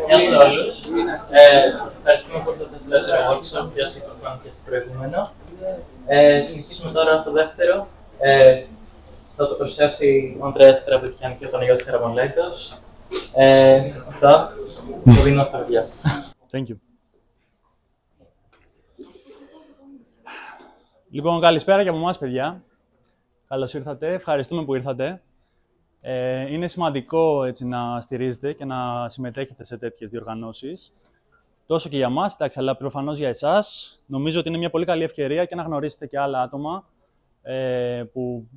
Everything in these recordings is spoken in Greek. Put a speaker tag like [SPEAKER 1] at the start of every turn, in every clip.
[SPEAKER 1] Γεια σε όλους. Ευχαριστούμε που ήρθατε στο δεύτερο workshop, ποιος ήσασταν και στο προηγούμενο. Συνεχίσουμε τώρα στο δεύτερο. Θα το παρουσιάσει ο Ανδρέας Καραπετιάν και ο Παναγιώτης Καραμολέγκος. Αυτά, το δίνω στα παιδιά.
[SPEAKER 2] Thank you. Λοιπόν, καλησπέρα και από εμάς, παιδιά. Καλώς ήρθατε. Ευχαριστούμε που ήρθατε. Είναι σημαντικό έτσι, να στηρίζετε και να συμμετέχετε σε τέτοιες διοργανώσεις. Τόσο και για μας, εντάξει, αλλά προφανώς για εσάς. Νομίζω ότι είναι μια πολύ καλή ευκαιρία και να γνωρίσετε και άλλα άτομα που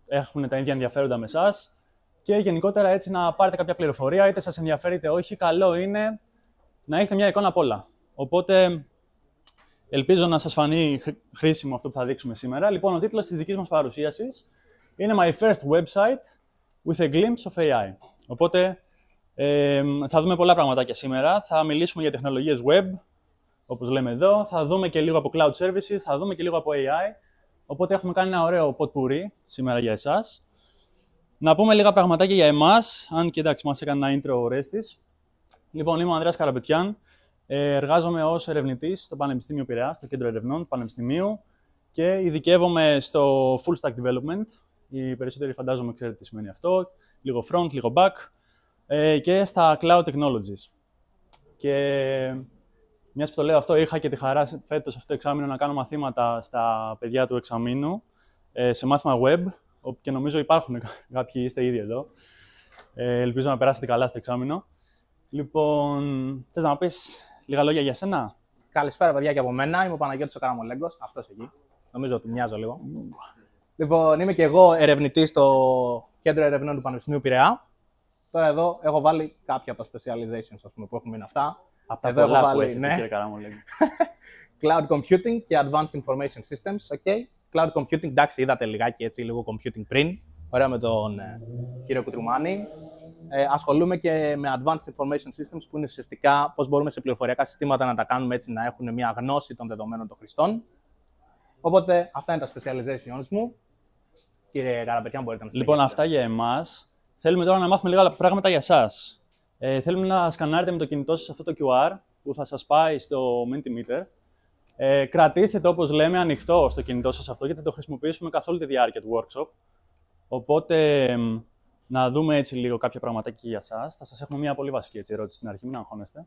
[SPEAKER 2] έχουν τα ίδια ενδιαφέροντα με εσάς. Και γενικότερα έτσι να πάρετε κάποια πληροφορία, είτε σας ενδιαφέρει είτε όχι. Καλό είναι να έχετε μια εικόνα απ' όλα. Οπότε, ελπίζω να σας φανεί χρήσιμο αυτό που θα δείξουμε σήμερα. Λοιπόν, ο τίτλος της δικής μας παρουσίασης είναι My First Website with a Glimpse of AI. Οπότε, θα δούμε πολλά πραγματάκια σήμερα. Θα μιλήσουμε για τεχνολογίες web, όπως λέμε εδώ. Θα δούμε και λίγο από cloud services, θα δούμε και λίγο από AI. Οπότε, έχουμε κάνει ένα ωραίο potpourri σήμερα για εσάς. Να πούμε λίγα πραγματάκια για εμάς, αν και εντάξει, μας έκανε ένα intro ο Ρέστης. Λοιπόν, είμαι ο Ανδρέας Καραπετιάν. Εργάζομαι ως ερευνητής στο Πανεπιστήμιο Πειραιά, στο Κέντρο Ερευνών του Πανεπιστημίου και ειδικεύομαι στο full stack development. Οι περισσότεροι φαντάζομαι ξέρετε τι σημαίνει αυτό. Λίγο front, λίγο back και στα cloud technologies. Και μιας που το λέω αυτό, είχα και τη χαρά φέτος αυτό το εξάμηνο να κάνω μαθήματα στα παιδιά του εξαμήνου σε μάθημα web και νομίζω υπάρχουν κάποιοι, είστε ήδη εδώ. Ελπίζω να περάσετε καλά στο εξάμηνο. Λοιπόν, θες να πεις λίγα λόγια για σένα?
[SPEAKER 3] Καλησπέρα, παιδιά, και από μένα. Είμαι ο Παναγιώτης ο Καραμολέγκος. Αυτός εκεί. Νομίζω ότι μοιάζω λίγο. Λοιπόν, είμαι και εγώ ερευνητής στο Κέντρο Ερευνών του Πανεπιστημίου Πειραιά. Τώρα εδώ έχω βάλει κάποια από τα specializations, ας πούμε, που έχουμε είναι αυτά.
[SPEAKER 2] Από τα
[SPEAKER 3] εδώ
[SPEAKER 2] πολλά
[SPEAKER 3] έχω βάλει,
[SPEAKER 2] που έχετε,
[SPEAKER 3] ναι.
[SPEAKER 2] κύριε Καραμολέγκο.
[SPEAKER 3] Cloud Computing και Advanced Information Systems. Okay. Cloud Computing, εντάξει, είδατε λιγάκι έτσι, λίγο computing πριν. Ωραία με τον κύριο Κουτρουμάνη. Ασχολούμαι και με Advanced Information Systems, που είναι ουσιαστικά πώς μπορούμε σε πληροφοριακά συστήματα να τα κάνουμε έτσι να έχουν μια γνώση των δεδομένων των χρηστών. Οπότε, αυτά είναι τα specializations μου. Κύριε Καραπετιάν, μπορείτε να συνεχίσετε.
[SPEAKER 2] Λοιπόν, αυτά για εμάς. Θέλουμε τώρα να μάθουμε λίγα πράγματα για εσάς. Θέλουμε να σκανάρετε με το κινητό σας αυτό το QR που θα σας πάει στο Mentimeter. Κρατήστε το, όπως λέμε, ανοιχτό στο κινητό σας αυτό, γιατί θα το χρησιμοποιήσουμε καθ' όλη τη διάρκεια του workshop. Οπότε, να δούμε έτσι λίγο κάποια πραγματάκια για εσάς. Θα σας έχουμε μια πολύ βασική έτσι, ερώτηση στην αρχή, μην αγχώνεστε.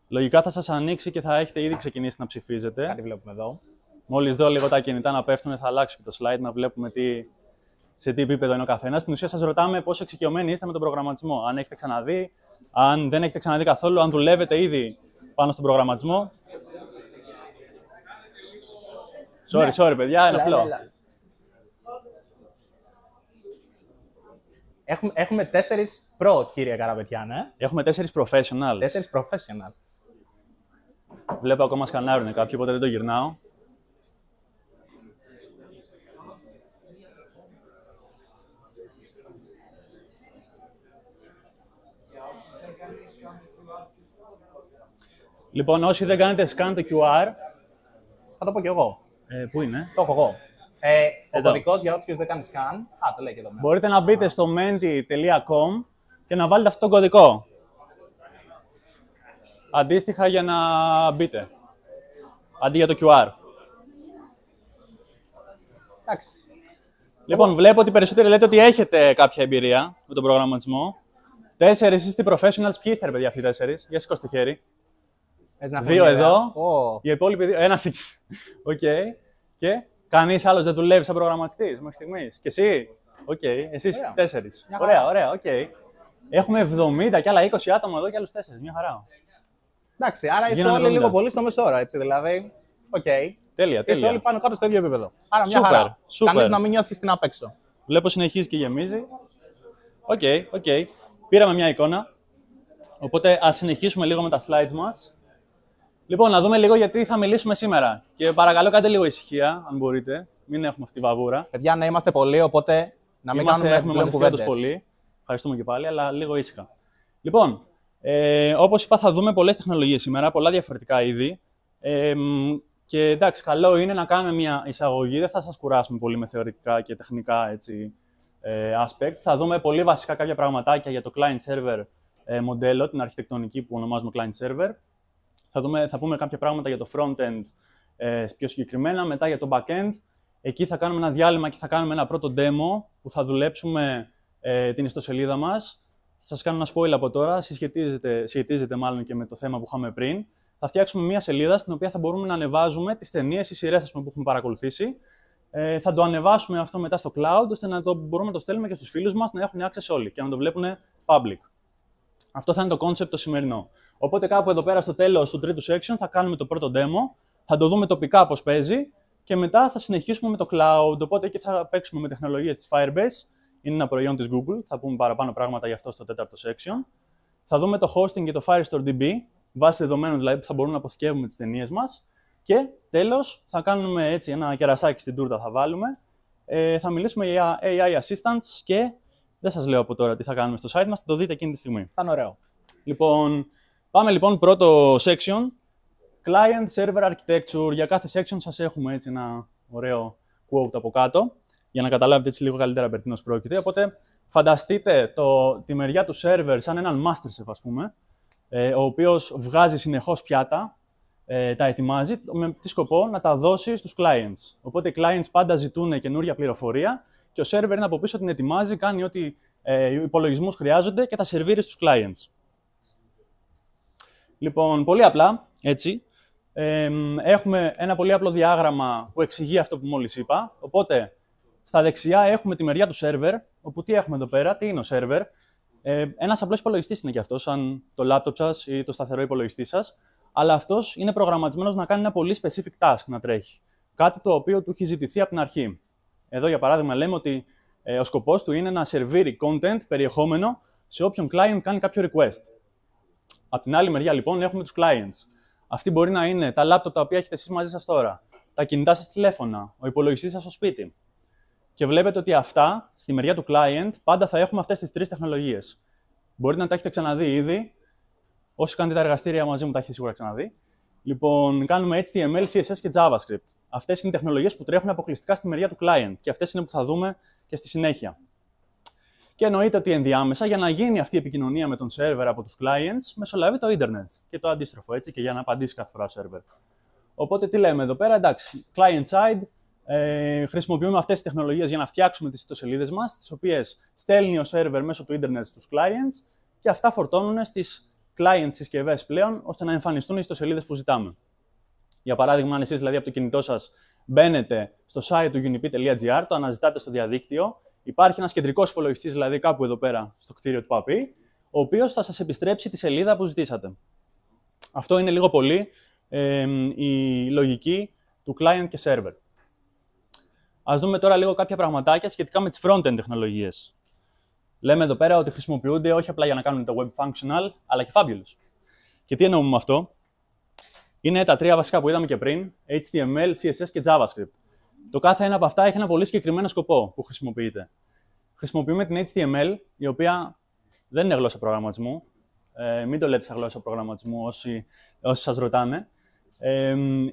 [SPEAKER 2] Λογικά θα σας ανοίξει και θα έχετε ήδη ξεκινήσει να ψηφίζετε.
[SPEAKER 3] Κάτι βλέπουμε εδώ.
[SPEAKER 2] Μόλις δω λίγο τα κινητά να πέφτουν, θα αλλάξω και το slide να βλέπουμε σε τι επίπεδο είναι ο καθένας. Στην ουσία, σας ρωτάμε πόσο εξοικειωμένοι είστε με τον προγραμματισμό. Αν έχετε ξαναδεί, αν δεν έχετε ξαναδεί καθόλου, αν δουλεύετε ήδη πάνω στον προγραμματισμό. Sorry, παιδιά, είναι απλό.
[SPEAKER 3] Έχουμε 4 Pro, κύριε Καραπετιάν,
[SPEAKER 2] Έχουμε 4 professionals.
[SPEAKER 3] 4 professionals.
[SPEAKER 2] Βλέπω ακόμα σκανάρουν κάποιοι, οπότε δεν το γυρνάω. Λοιπόν, όσοι δεν κάνετε scan το QR...
[SPEAKER 3] Θα το πω κι εγώ.
[SPEAKER 2] Πού είναι?
[SPEAKER 3] Το έχω εγώ. Ο κωδικός για όποιους δεν κάνει scan. Το λέει και εδώ μέσα.
[SPEAKER 2] Μπορείτε να μπείτε στο menti.com και να βάλετε αυτόν τον κωδικό. Αντίστοιχα για να μπείτε. Αντί για το QR.
[SPEAKER 3] Εντάξει.
[SPEAKER 2] Λοιπόν, βλέπω ότι περισσότεροι λέτε ότι έχετε κάποια εμπειρία με τον προγραμματισμό. 4 είστε professionals. Ποιοι είστε, ρε παιδιά, αυτοί οι 4? Για σηκώστε το χέρι. 2 εδώ. Οι υπόλοιποι 2. Ένας εκεί. Οκ. Και κανείς άλλος δεν δουλεύει σαν προγραμματιστής μέχρι στιγμής? Και εσύ? Οκ. Εσείς 4. Ωραία. Οκ. Έχουμε 70 και άλλα 20 άτομα εδώ και άλλους 4. Μια χαρά.
[SPEAKER 3] Εντάξει, άρα είστε όλοι λίγο πολύ στο μεσόωρο, έτσι δηλαδή. Οκ.
[SPEAKER 2] Τέλεια.
[SPEAKER 3] Είστε όλοι πάνω κάτω στο ίδιο επίπεδο. Άρα μια χαρά. Κανείς να μην νιώθει στην απ' έξω.
[SPEAKER 2] Βλέπω συνεχίζει και γεμίζει. Οκ. Πήραμε μια εικόνα. Οπότε ας συνεχίσουμε λίγο με τα slides μας. Λοιπόν, να δούμε λίγο γιατί θα μιλήσουμε σήμερα. Και παρακαλώ, κάντε λίγο ησυχία, αν μπορείτε. Μην έχουμε αυτή τη βαβούρα.
[SPEAKER 3] Παιδιά, να είμαστε πολλοί, οπότε να μην
[SPEAKER 2] έχουμε μαζευτεί όντως πολύ. Ευχαριστούμε και πάλι, αλλά λίγο ήσυχα. Λοιπόν, όπως είπα, θα δούμε πολλές τεχνολογίες σήμερα, πολλά διαφορετικά είδη. Και εντάξει, καλό είναι να κάνουμε μια εισαγωγή. Δεν θα σας κουράσουμε πολύ με θεωρητικά και τεχνικά έτσι, aspect. Θα δούμε πολύ βασικά κάποια πραγματάκια για το client-server μοντέλο, την αρχιτεκτονική που ονομάζουμε client-server. Θα πούμε κάποια πράγματα για το front-end πιο συγκεκριμένα, μετά για το back-end. Εκεί θα κάνουμε ένα διάλειμμα και θα κάνουμε ένα πρώτο demo που θα δουλέψουμε την ιστοσελίδα μας. Θα σας κάνω ένα spoiler από τώρα, σχετίζεται μάλλον και με το θέμα που είχαμε πριν. Θα φτιάξουμε μια σελίδα στην οποία θα μπορούμε να ανεβάζουμε τις ταινίες ή σειρές που έχουμε παρακολουθήσει. Θα το ανεβάσουμε αυτό μετά στο cloud, ώστε να μπορούμε να το στέλνουμε και στους φίλους μας, να έχουν access όλοι και να το βλέπουν public. Αυτό θα είναι το concept το σημερινό. Οπότε κάπου εδώ πέρα στο τέλος του τρίτου section θα κάνουμε το πρώτο demo, θα το δούμε τοπικά πώς παίζει και μετά θα συνεχίσουμε με το cloud. Οπότε εκεί θα παίξουμε με τεχνολογίες της Firebase. Είναι ένα προϊόν της Google, θα πούμε παραπάνω πράγματα γι' αυτό στο τέταρτο section. Θα δούμε το hosting και το Firestore DB, βάση δεδομένων δηλαδή που θα μπορούμε να αποθηκεύουμε τις ταινίες μας. Και τέλος, θα κάνουμε έτσι ένα κερασάκι στην τούρτα, θα βάλουμε. Θα μιλήσουμε για AI assistants και δεν σας λέω από τώρα τι θα κάνουμε στο site μας, θα το δείτε εκείνη τη στιγμή.
[SPEAKER 3] Θα είναι ωραίο.
[SPEAKER 2] Λοιπόν, πάμε λοιπόν πρώτο section. Client-server architecture. Για κάθε section σας έχουμε έτσι ένα ωραίο quote από κάτω, για να καταλάβετε έτσι λίγο καλύτερα περί τίνος πρόκειται. Οπότε, φανταστείτε τη μεριά του server σαν έναν master chef, ας πούμε, ο οποίος βγάζει συνεχώς πιάτα, τα ετοιμάζει, με τι σκοπό να τα δώσει στους clients. Οπότε οι clients πάντα ζητούν καινούρια πληροφορία και ο server είναι από πίσω, την ετοιμάζει, κάνει ό,τι υπολογισμούς χρειάζονται και τα σερβίρει στους clients. Λοιπόν, πολύ απλά, έτσι, έχουμε ένα πολύ απλό διάγραμμα που εξηγεί αυτό που μόλις είπα. Οπότε, στα δεξιά έχουμε τη μεριά του server, όπου τι έχουμε εδώ πέρα, τι είναι ο server. Ένας απλός υπολογιστής είναι και αυτό, σαν το laptop σας ή το σταθερό υπολογιστή σας. Αλλά αυτός είναι προγραμματισμένος να κάνει ένα πολύ specific task να τρέχει. Κάτι το οποίο του έχει ζητηθεί από την αρχή. Εδώ, για παράδειγμα, λέμε ότι ο σκοπός του είναι να σερβίρει content, περιεχόμενο, σε όποιον client κάνει κάποιο request. Από την άλλη μεριά, λοιπόν, έχουμε τους clients. Αυτοί μπορεί να είναι τα laptop τα οποία έχετε εσείς μαζί σας τώρα, τα κινητά σας τηλέφωνα, ο υπολογιστής σας στο σπίτι. Και βλέπετε ότι αυτά, στη μεριά του client, πάντα θα έχουμε αυτές τις τρεις τεχνολογίες. Μπορείτε να τα έχετε ξαναδεί ήδη. Όσοι κάνετε τα εργαστήρια μαζί μου, τα έχετε σίγουρα ξαναδεί. Λοιπόν, κάνουμε HTML, CSS και JavaScript. Αυτές είναι οι τεχνολογίες που τρέχουν αποκλειστικά στη μεριά του client και αυτές είναι που θα δούμε και στη συνέχεια. Και εννοείται ότι ενδιάμεσα, για να γίνει αυτή η επικοινωνία με τον server από τους clients, μεσολαβεί το Ιντερνετ και το αντίστροφο, έτσι, και για να απαντήσει κάθε φορά ο server. Οπότε, τι λέμε εδώ πέρα, εντάξει, client-side, χρησιμοποιούμε αυτές τις τεχνολογίες για να φτιάξουμε τις ιστοσελίδες μας, τις οποίες στέλνει ο server μέσω του Ιντερνετ στους clients και αυτά φορτώνουν στις client συσκευές πλέον, ώστε να εμφανιστούν οι ιστοσελίδες που ζητάμε. Για παράδειγμα, αν εσείς δηλαδή από το κινητό σας μπαίνετε στο site του unip.gr, το αναζητάτε στο διαδίκτυο, υπάρχει ένας κεντρικός υπολογιστής, δηλαδή κάπου εδώ πέρα στο κτίριο του ΠΑΠΗ, ο οποίος θα σας επιστρέψει τη σελίδα που ζητήσατε. Αυτό είναι λίγο πολύ η λογική του client και server. Ας δούμε τώρα λίγο κάποια πραγματάκια σχετικά με τις front-end τεχνολογίες. Λέμε εδώ πέρα ότι χρησιμοποιούνται όχι απλά για να κάνουν το web functional, αλλά και fabulous. Και τι εννοούμε με αυτό? Είναι τα τρία βασικά που είδαμε και πριν, HTML, CSS και JavaScript. Το κάθε ένα από αυτά έχει ένα πολύ συγκεκριμένο σκοπό που χρησιμοποιείται. Χρησιμοποιούμε την HTML, η οποία δεν είναι γλώσσα προγραμματισμού. Μην το λέτε σαν γλώσσα προγραμματισμού όσοι σας ρωτάνε.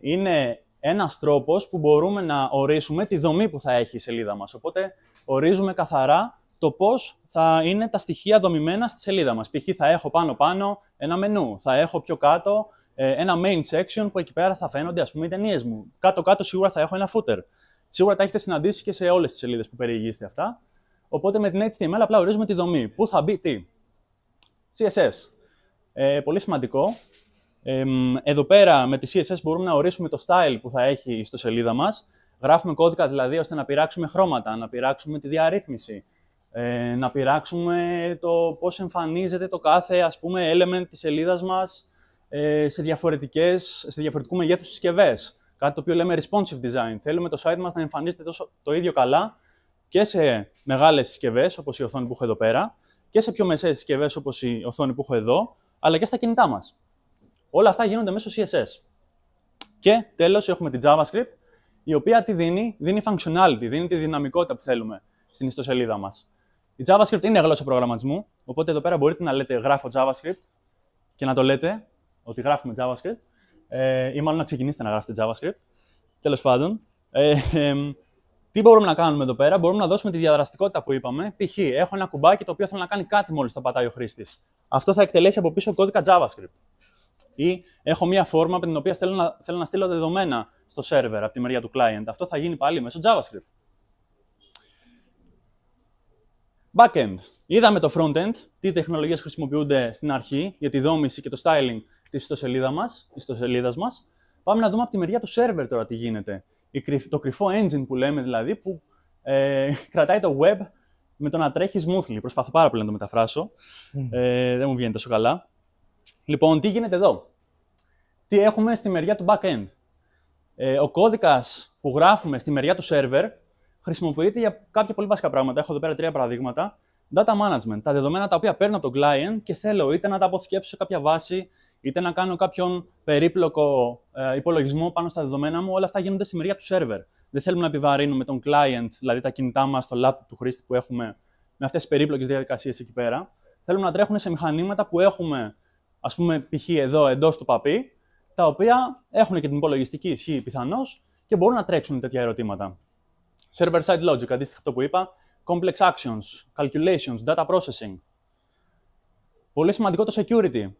[SPEAKER 2] Είναι ένας τρόπος που μπορούμε να ορίσουμε τη δομή που θα έχει η σελίδα μας. Οπότε ορίζουμε καθαρά το πώς θα είναι τα στοιχεία δομημένα στη σελίδα μας. Π.χ. θα έχω πάνω-πάνω ένα μενού, θα έχω πιο κάτω ένα main section που εκεί πέρα θα φαίνονται, ας πούμε, οι ταινίες μου. Κάτω-κάτω σίγουρα θα έχω ένα footer. Σίγουρα τα έχετε συναντήσει και σε όλες τις σελίδες που περιηγείστε αυτά. Οπότε με την HTML απλά ορίζουμε τη δομή. Πού θα μπει τι. CSS. Πολύ σημαντικό. Εδώ πέρα με τη CSS μπορούμε να ορίσουμε το style που θα έχει η ιστοσελίδα μας. Γράφουμε κώδικα δηλαδή ώστε να πειράξουμε χρώματα, να πειράξουμε τη διαρρύθμιση, να πειράξουμε το πώς εμφανίζεται το κάθε, ας πούμε, element της σελίδας μας σε διαφορετικού μεγέθους συσκευές. Κάτι το οποίο λέμε responsive design. Θέλουμε το site μας να εμφανίζεται το ίδιο καλά και σε μεγάλες συσκευές, όπως η οθόνη που έχω εδώ πέρα, και σε πιο μεσαίες συσκευές, όπως η οθόνη που έχω εδώ, αλλά και στα κινητά μας. Όλα αυτά γίνονται μέσω CSS. Και τέλος έχουμε την JavaScript, η οποία τι δίνει? Δίνει functionality, δίνει τη δυναμικότητα που θέλουμε στην ιστοσελίδα μας. Η JavaScript είναι γλώσσα προγραμματισμού, οπότε εδώ πέρα μπορείτε να λέτε γράφω JavaScript και να το λέτε ότι γράφουμε JavaScript, ή μάλλον να ξεκινήσετε να γράφετε JavaScript. Τέλος πάντων. Τι μπορούμε να κάνουμε εδώ πέρα? Μπορούμε να δώσουμε τη διαδραστικότητα που είπαμε. Π.χ. έχω ένα κουμπάκι το οποίο θέλω να κάνει κάτι μόλις το πατάει ο χρήστης. Αυτό θα εκτελέσει από πίσω κώδικα JavaScript. Ή έχω μία φόρμα από την οποία θέλω να στείλω δεδομένα στο server από τη μεριά του client. Αυτό θα γίνει πάλι μέσω JavaScript. Backend. Είδαμε το frontend, τι τεχνολογίες χρησιμοποιούνται στην αρχή για τη δόμηση και το styling της ιστοσελίδας μας. Πάμε να δούμε από τη μεριά του server τώρα τι γίνεται. Το κρυφό engine που λέμε δηλαδή, που κρατάει το web με το να τρέχει smoothly. Προσπαθώ πάρα πολύ να το μεταφράσω. Δεν μου βγαίνει τόσο καλά. Λοιπόν, τι γίνεται εδώ? Τι έχουμε στη μεριά του backend? Ο κώδικας που γράφουμε στη μεριά του server χρησιμοποιείται για κάποια πολύ βασικά πράγματα. Έχω εδώ πέρα 3 παραδείγματα. Data management. Τα δεδομένα τα οποία παίρνω από τον client και θέλω είτε να τα αποθηκεύσω σε κάποια βάση, είτε να κάνω κάποιον περίπλοκο υπολογισμό πάνω στα δεδομένα μου. Όλα αυτά γίνονται στη μεριά του server. Δεν θέλουμε να επιβαρύνουμε τον client, δηλαδή τα κινητά μας, το laptop του χρήστη που έχουμε, με αυτές τις περίπλοκες διαδικασίες εκεί πέρα. Θέλουμε να τρέχουν σε μηχανήματα που έχουμε, ας πούμε, π.χ. εδώ εντός του παπί, τα οποία έχουν και την υπολογιστική ισχύ πιθανώς και μπορούν να τρέξουν τέτοια ερωτήματα. Server-side logic, αντίστοιχα αυτό που είπα, complex actions, calculations, data processing. Πολύ σημαντικό το security.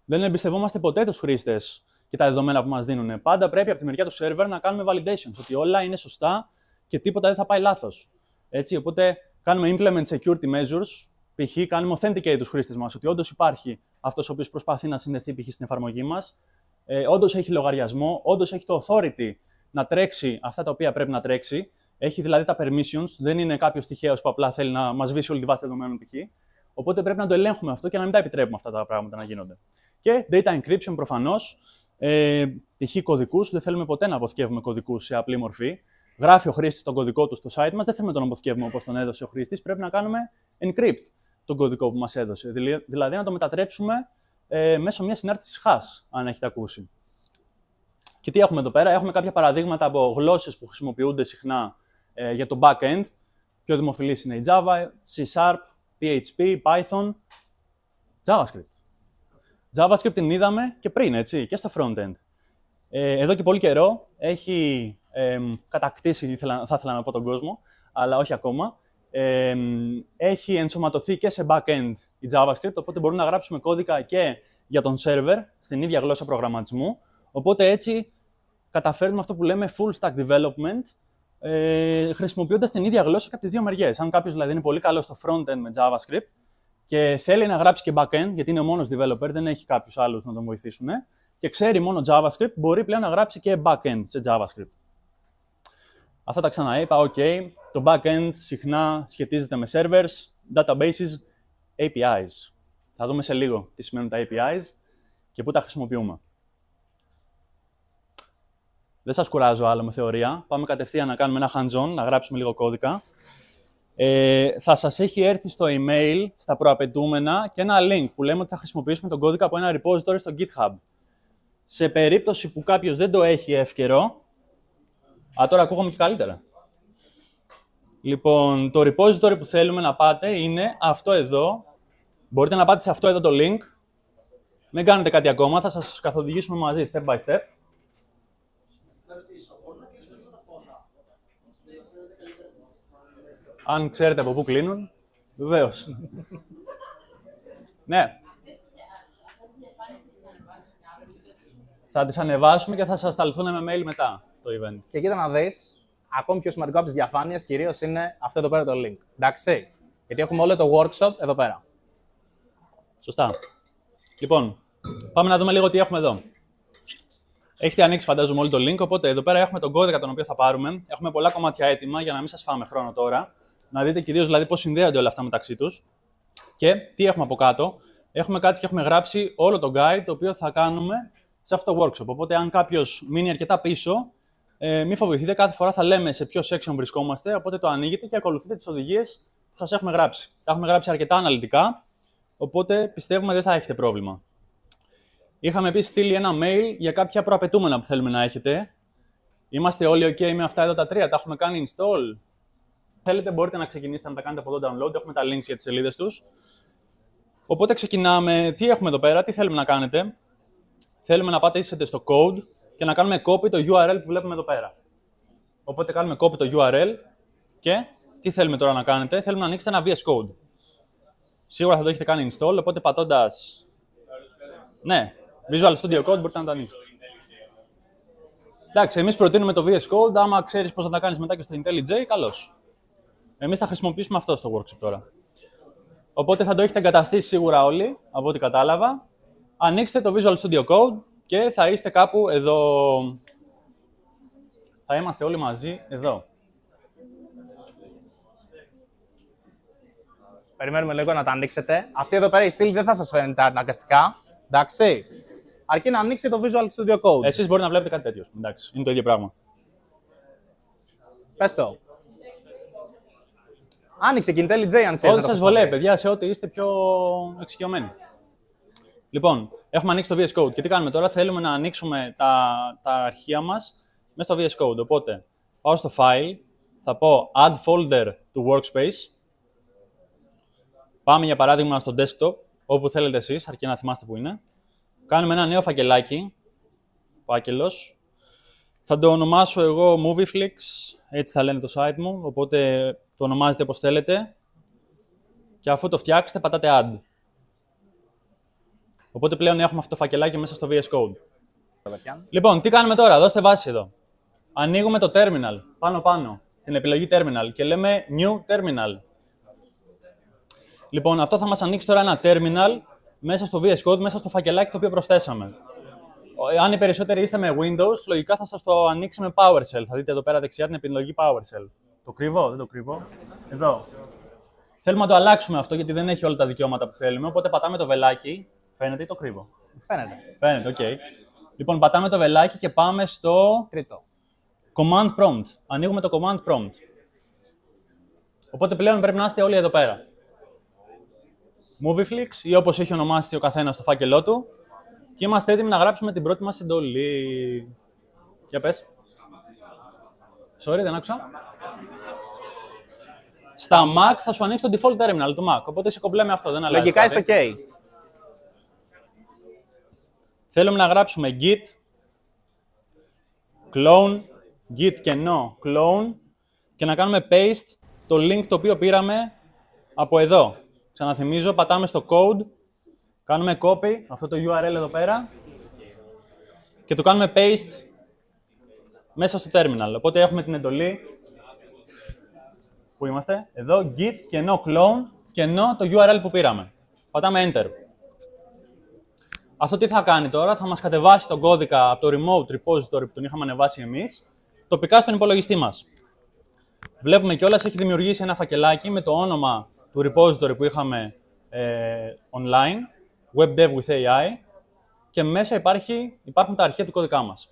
[SPEAKER 2] Δεν εμπιστευόμαστε ποτέ τους χρήστες και τα δεδομένα που μας δίνουν. Πάντα πρέπει από τη μεριά του server να κάνουμε validations, ότι όλα είναι σωστά και τίποτα δεν θα πάει λάθος. Έτσι, οπότε κάνουμε implement security measures, π.χ. κάνουμε authenticate τους χρήστες μας, ότι όντως υπάρχει αυτός ο οποίος προσπαθεί να συνδεθεί π.χ. στην εφαρμογή μας, όντως έχει λογαριασμό, όντως έχει το authority να τρέξει αυτά τα οποία πρέπει να τρέξει. Έχει δηλαδή τα permissions, δεν είναι κάποιος τυχαίος που απλά θέλει να μας σβήσει όλη τη βάση δεδομένων π.χ. Οπότε πρέπει να το ελέγχουμε αυτό και να μην τα επιτρέπουμε αυτά τα πράγματα να γίνονται. Και data encryption προφανώς, π.χ. κωδικούς, δεν θέλουμε ποτέ να αποθηκεύουμε κωδικούς σε απλή μορφή. Γράφει ο χρήστης τον κωδικό του στο site μας, δεν θέλουμε τον αποθηκεύουμε όπως τον έδωσε ο χρήστης, πρέπει να κάνουμε encrypt τον κωδικό που μας έδωσε. Δηλαδή να το μετατρέψουμε μέσω μιας συνάρτησης hash, αν έχετε ακούσει. Και τι έχουμε εδώ πέρα? Έχουμε κάποια παραδείγματα από γλώσσες που χρησιμοποιούνται συχνά για το backend. Πιο δημοφιλής είναι η Java, C#, PHP, Python, JavaScript. JavaScript την είδαμε και πριν, έτσι, και στο frontend. Εδώ και πολύ καιρό έχει κατακτήσει, θα ήθελα να πω τον κόσμο, αλλά όχι ακόμα. Έχει ενσωματωθεί και σε backend η JavaScript, οπότε μπορούμε να γράψουμε κώδικα και για τον server, στην ίδια γλώσσα προγραμματισμού. Οπότε έτσι καταφέρνουμε αυτό που λέμε full stack development, χρησιμοποιώντας την ίδια γλώσσα και από τις δύο μεριές. Αν κάποιος δηλαδή είναι πολύ καλό στο frontend με JavaScript και θέλει να γράψει και backend, γιατί είναι ο μόνος developer, δεν έχει κάποιους άλλους να τον βοηθήσουν, και ξέρει μόνο JavaScript, μπορεί πλέον να γράψει και backend σε JavaScript. Αυτά τα ξαναείπα, OK. Το backend συχνά σχετίζεται με servers, databases, APIs. Θα δούμε σε λίγο τι σημαίνουν τα APIs και πού τα χρησιμοποιούμε. Δεν σας κουράζω άλλο με θεωρία. Πάμε κατευθείαν να κάνουμε ένα hands-on, να γράψουμε λίγο κώδικα. Θα σας έχει έρθει στο email, στα προαπαιτούμενα, και ένα link που λέμε ότι θα χρησιμοποιήσουμε τον κώδικα από ένα repository στο GitHub. Σε περίπτωση που κάποιος δεν το έχει εύκαιρο... τώρα ακούγομαι και καλύτερα. Λοιπόν, το repository που θέλουμε να πάτε είναι αυτό εδώ. Μπορείτε να πάτε σε αυτό εδώ το link. Μην κάνετε κάτι ακόμα, θα σας καθοδηγήσουμε μαζί, step by step. Αν ξέρετε από πού κλείνουν, βεβαίως. Ναι. Θα τις ανεβάσουμε και θα σας σταλθούν με mail μετά το event.
[SPEAKER 3] Και κοίτα να δεις, ακόμη πιο σημαντικό από τις διαφάνειες κυρίως είναι αυτό εδώ πέρα το link. Εντάξει. Γιατί έχουμε όλο το workshop εδώ πέρα.
[SPEAKER 2] Σωστά. Λοιπόν, πάμε να δούμε λίγο τι έχουμε εδώ. Έχετε ανοίξει φαντάζομαι όλο το link, οπότε εδώ πέρα έχουμε τον κώδικα τον οποίο θα πάρουμε. Έχουμε πολλά κομμάτια έτοιμα για να μην σας φάμε χρόνο τώρα. Να δείτε κυρίως δηλαδή πώς συνδέονται όλα αυτά μεταξύ τους. Και τι έχουμε από κάτω. Έχουμε κάτσει και έχουμε γράψει όλο το guide το οποίο θα κάνουμε σε αυτό το workshop. Οπότε αν κάποιος μείνει αρκετά πίσω, μην φοβηθείτε, κάθε φορά θα λέμε σε ποιο section βρισκόμαστε, οπότε το ανοίγετε και ακολουθείτε τις οδηγίες που σας έχουμε γράψει. Τα έχουμε γράψει αρκετά αναλυτικά, οπότε πιστεύουμε δεν θα έχετε πρόβλημα. Είχαμε επίσης στείλει ένα mail για κάποια προαπαιτούμενα που θέλουμε να έχετε. Είμαστε όλοι OK με αυτά εδώ τα τρία, τα έχουμε κάνει install. Θέλετε μπορείτε να ξεκινήσετε να τα κάνετε από εδώ download, έχουμε τα links για τις σελίδες τους. Οπότε ξεκινάμε, τι έχουμε εδώ πέρα, τι θέλουμε να κάνετε. Θέλουμε να πάτε στο code και να κάνουμε copy το URL που βλέπουμε εδώ πέρα. Οπότε κάνουμε copy το URL Και τι θέλουμε τώρα να κάνετε? Θέλουμε να ανοίξετε ένα VS Code. Σίγουρα θα το έχετε κάνει install, οπότε πατώντας. Ναι, Visual Studio Code μπορείτε να το ανοίξετε. Εντάξει, εμείς προτείνουμε το VS Code. Άμα ξέρεις πώς θα τα κάνεις μετά και στο IntelliJ, καλώς. Εμείς θα χρησιμοποιήσουμε αυτό στο workshop τώρα. Οπότε θα το έχετε εγκαταστήσει σίγουρα όλοι, από ό,τι κατάλαβα. Ανοίξτε το Visual Studio Code και θα είστε κάπου εδώ. Θα είμαστε όλοι μαζί εδώ.
[SPEAKER 3] Περιμένουμε λίγο να τα ανοίξετε. Αυτή εδώ πέρα η στήλη δεν θα σας φαίνεται αναγκαστικά. Εντάξει. Αρκεί να ανοίξετε το Visual Studio Code.
[SPEAKER 2] Εσείς μπορείτε να βλέπετε κάτι τέτοιο. Εντάξει, είναι το ίδιο πράγμα.
[SPEAKER 3] Πες το. Άνοιξε και IntelliJ αν ξέρετε.
[SPEAKER 2] Ό,τι σας βολεύει, παιδιά, σε ό,τι είστε πιο εξοικειωμένοι. Λοιπόν, έχουμε ανοίξει το VS Code. Και τι κάνουμε τώρα? Θέλουμε να ανοίξουμε τα αρχεία μας μέσα στο VS Code. Οπότε, πάω στο File, θα πω Add Folder to Workspace. Πάμε για παράδειγμα στο desktop, όπου θέλετε εσείς, αρκεί να θυμάστε που είναι. Κάνουμε ένα νέο φακελάκι, φάκελος. Θα το ονομάσω εγώ Movieflix, έτσι θα λένε το site μου, οπότε το ονομάζετε όπως θέλετε. Και αφού το φτιάξετε, πατάτε Add. Οπότε πλέον έχουμε αυτό το φακελάκι μέσα στο VS Code. Λοιπόν, τι κάνουμε τώρα? Δώστε βάση εδώ. Ανοίγουμε το Terminal, πάνω-πάνω, την επιλογή Terminal και λέμε New Terminal. Λοιπόν, αυτό θα μας ανοίξει τώρα ένα terminal μέσα στο VS Code, μέσα στο φακελάκι το οποίο προσθέσαμε. Αν οι περισσότεροι είστε με Windows, λογικά θα σας το ανοίξει με PowerShell. Θα δείτε εδώ πέρα δεξιά την επιλογή PowerShell. Το κρύβω, δεν το κρύβω. Εδώ. Θέλουμε να το αλλάξουμε αυτό γιατί δεν έχει όλα τα δικαιώματα που θέλουμε. Οπότε πατάμε το βελάκι. Φαίνεται ή το κρύβω?
[SPEAKER 3] Φαίνεται.
[SPEAKER 2] Φαίνεται, οκ. Λοιπόν, πατάμε το βελάκι και πάμε στο
[SPEAKER 3] τρίτο.
[SPEAKER 2] Command Prompt. Ανοίγουμε το Command Prompt. Οπότε πλέον πρέπει να είστε όλοι εδώ πέρα. Movieflix ή όπως έχει ονομάσει ο καθένας στο φάκελό του. Και είμαστε έτοιμοι να γράψουμε την πρώτη μας εντολή. Για πες. Sorry, δεν άκουσα. Στα Mac θα σου ανοίξει το default terminal του Mac. Οπότε είσαι κομπλέ με αυτό, δεν αλλάζει.
[SPEAKER 3] Λογικά είσαι OK.
[SPEAKER 2] Θέλουμε να γράψουμε git, clone, git κενό, clone και να κάνουμε paste το link το οποίο πήραμε από εδώ. Ξαναθυμίζω, πατάμε στο code, κάνουμε copy, αυτό το URL εδώ πέρα και το κάνουμε paste μέσα στο terminal. Οπότε έχουμε την εντολή, πού είμαστε, εδώ, git κενό clone, κενό το URL που πήραμε. Πατάμε enter. Αυτό τι θα κάνει τώρα? Θα μας κατεβάσει τον κώδικα από το remote repository που τον είχαμε ανεβάσει εμείς, τοπικά στον υπολογιστή μας. Βλέπουμε κιόλας έχει δημιουργήσει ένα φακελάκι με το όνομα του repository που είχαμε online, Web Dev with AI, και μέσα υπάρχουν τα αρχεία του κώδικά μας.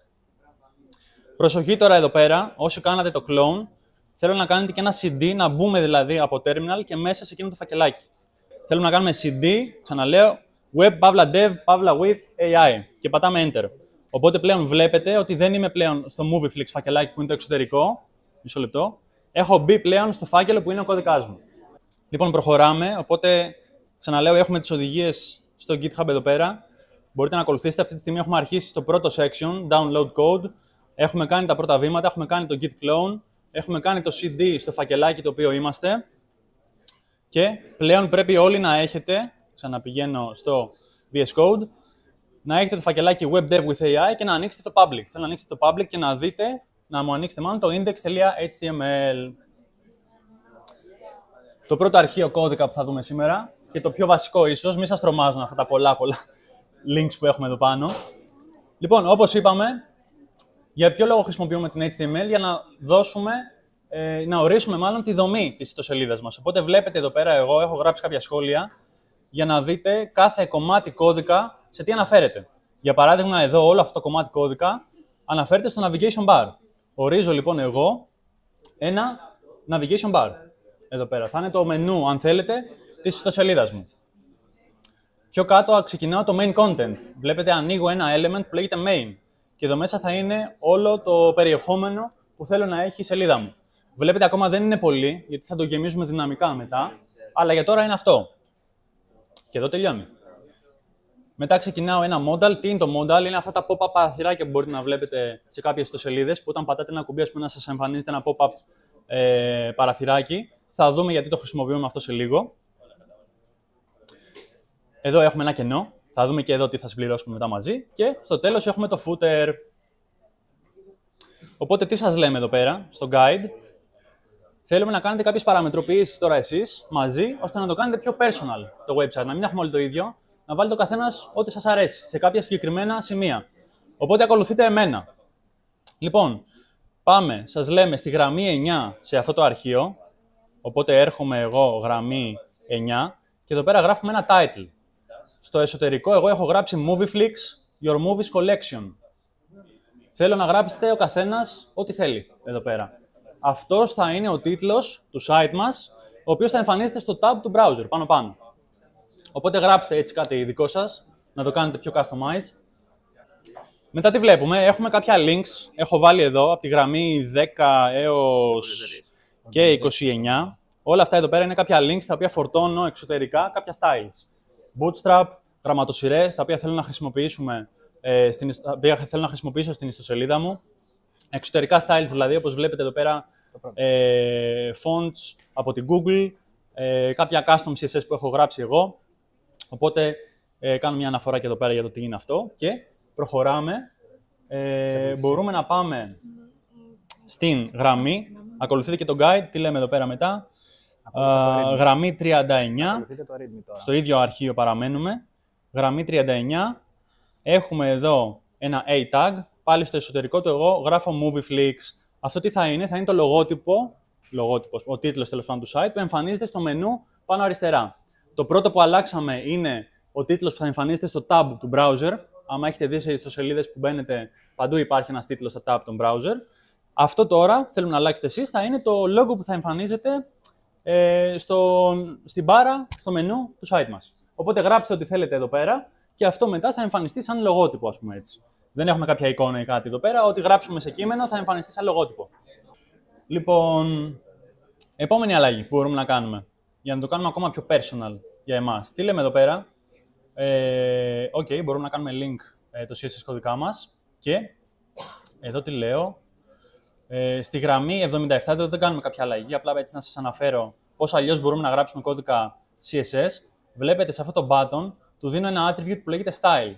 [SPEAKER 2] Προσοχή τώρα εδώ πέρα, όσοι κάνατε το clone, θέλω να κάνετε και ένα CD, να μπούμε δηλαδή από terminal και μέσα σε εκείνο το φακελάκι. Θέλουμε να κάνουμε CD, ξαναλέω, Web, Pavla Dev, Pavla with AI και πατάμε Enter. Οπότε πλέον βλέπετε ότι δεν είμαι πλέον στο Movieflix φακελάκι που είναι το εξωτερικό. Μισό λεπτό. Έχω μπει πλέον στο φάκελο που είναι ο κώδικάς μου. Λοιπόν, προχωράμε. Οπότε, ξαναλέω, έχουμε τις οδηγίες στο GitHub εδώ πέρα. Μπορείτε να ακολουθήσετε. Αυτή τη στιγμή έχουμε αρχίσει στο πρώτο section, Download Code. Έχουμε κάνει τα πρώτα βήματα, έχουμε κάνει το Git Clone. Έχουμε κάνει το CD στο φακελάκι το οποίο είμαστε. Και πλέον πρέπει όλοι να έχετε, ξαναπηγαίνω στο VS Code, να έχετε το φακελάκι Web Dev with AI και να ανοίξετε το public. Θέλω να ανοίξετε το public και να δείτε, να μου ανοίξετε μάλλον το index.html. Το πρώτο αρχείο κώδικα που θα δούμε σήμερα και το πιο βασικό ίσως, μην σας τρομάζουν αυτά τα πολλά links που έχουμε εδώ πάνω. Λοιπόν, όπως είπαμε, για ποιο λόγο χρησιμοποιούμε την HTML? Για να δώσουμε, να ορίσουμε μάλλον τη δομή της ιστοσελίδας μας. Οπότε βλέπετε εδώ πέρα, εγώ έχω γράψει κάποια σχόλια για να δείτε κάθε κομμάτι κώδικα σε τι αναφέρεται. Για παράδειγμα, εδώ όλο αυτό το κομμάτι κώδικα αναφέρεται στο navigation bar. Ορίζω λοιπόν εγώ ένα navigation bar. Εδώ πέρα θα είναι το μενού, αν θέλετε, της ιστοσελίδας μου. Πιο κάτω ξεκινάω το main content. Βλέπετε, ανοίγω ένα element που λέγεται main. Και εδώ μέσα θα είναι όλο το περιεχόμενο που θέλω να έχει η σελίδα μου. Βλέπετε, ακόμα δεν είναι πολύ, γιατί θα το γεμίζουμε δυναμικά μετά, αλλά για τώρα είναι αυτό. Και εδώ τελειώνει. Μετά ξεκινάω ένα modal. Τι είναι το modal? Είναι αυτά τα pop-up παραθυράκια που μπορείτε να βλέπετε σε κάποιες ιστοσελίδες, που όταν πατάτε ένα κουμπί, ας πούμε, να σας εμφανίζεται ένα pop-up παραθυράκι. Θα δούμε γιατί το χρησιμοποιούμε αυτό σε λίγο. Εδώ έχουμε ένα κενό. Θα δούμε και εδώ τι θα συμπληρώσουμε μετά μαζί. Και στο τέλος έχουμε το footer. Οπότε τι σας λέμε εδώ πέρα, στο guide. Θέλουμε να κάνετε κάποιες παραμετροποιήσεις τώρα εσείς μαζί, ώστε να το κάνετε πιο personal το website. Να μην έχουμε όλοι το ίδιο, να βάλετε ο καθένας ό,τι σας αρέσει, σε κάποια συγκεκριμένα σημεία. Οπότε ακολουθείτε εμένα. Λοιπόν, πάμε, σας λέμε στη γραμμή 9 σε αυτό το αρχείο. Οπότε έρχομαι εγώ γραμμή 9 και εδώ πέρα γράφουμε ένα title. Στο εσωτερικό εγώ έχω γράψει Movieflix, Your Movies Collection. Θέλω να γράψετε ο καθένας ό,τι θέλει εδώ πέρα. Αυτός θα είναι ο τίτλος του site μας, ο οποίος θα εμφανίζεται στο tab του browser, πάνω-πάνω. Οπότε γράψτε έτσι κάτι δικό σας, να το κάνετε πιο customize. Μετά τι βλέπουμε, έχουμε κάποια links, έχω βάλει εδώ από τη γραμμή 10 έως και 29. Όλα αυτά εδώ πέρα είναι κάποια links τα οποία φορτώνω εξωτερικά, κάποια styles. Bootstrap, γραμματοσειρές, τα οποία θέλω να χρησιμοποιήσουμε στην ιστοσελίδα μου. Εξωτερικά styles δηλαδή, όπως βλέπετε εδώ πέρα, fonts από την Google, κάποια custom CSS που έχω γράψει εγώ. Οπότε κάνω μια αναφορά και εδώ πέρα για το τι είναι αυτό και προχωράμε. Μπορούμε να πάμε στην γραμμή, ακολουθείτε και το guide, τι λέμε εδώ πέρα μετά. Γραμμή 39, στο ίδιο αρχείο παραμένουμε. Γραμμή 39, έχουμε εδώ ένα A-tag. Πάλι στο εσωτερικό του εγώ γράφω Movieflix. Αυτό τι θα είναι το λογότυπο, ο τίτλος τέλος πάντων του site, που εμφανίζεται στο μενού πάνω αριστερά. Το πρώτο που αλλάξαμε είναι ο τίτλος που θα εμφανίζεται στο tab του browser. Άμα έχετε δει σε ιστοσελίδες που μπαίνετε, παντού υπάρχει ένας τίτλος στα tab του browser. Αυτό τώρα, θέλουμε να αλλάξετε εσείς, θα είναι το logo που θα εμφανίζεται στην μπάρα, στο μενού του site μας. Οπότε γράψτε ό,τι θέλετε εδώ πέρα και αυτό μετά θα εμφανιστεί σαν λογότυπο, ας πούμε έτσι. Δεν έχουμε κάποια εικόνα ή κάτι εδώ πέρα. Ό,τι γράψουμε σε κείμενο θα εμφανιστεί σαν λογότυπο. Λοιπόν, επόμενη αλλαγή που μπορούμε να κάνουμε για να το κάνουμε ακόμα πιο personal για εμάς. Τι λέμε εδώ πέρα. Μπορούμε να κάνουμε link το CSS κωδικά μας και εδώ τι λέω. Στη γραμμή 77 εδώ δεν κάνουμε κάποια αλλαγή. Απλά έτσι να σας αναφέρω πώς αλλιώς μπορούμε να γράψουμε κώδικα CSS. Βλέπετε σε αυτό το button του δίνω ένα attribute που λέγεται style.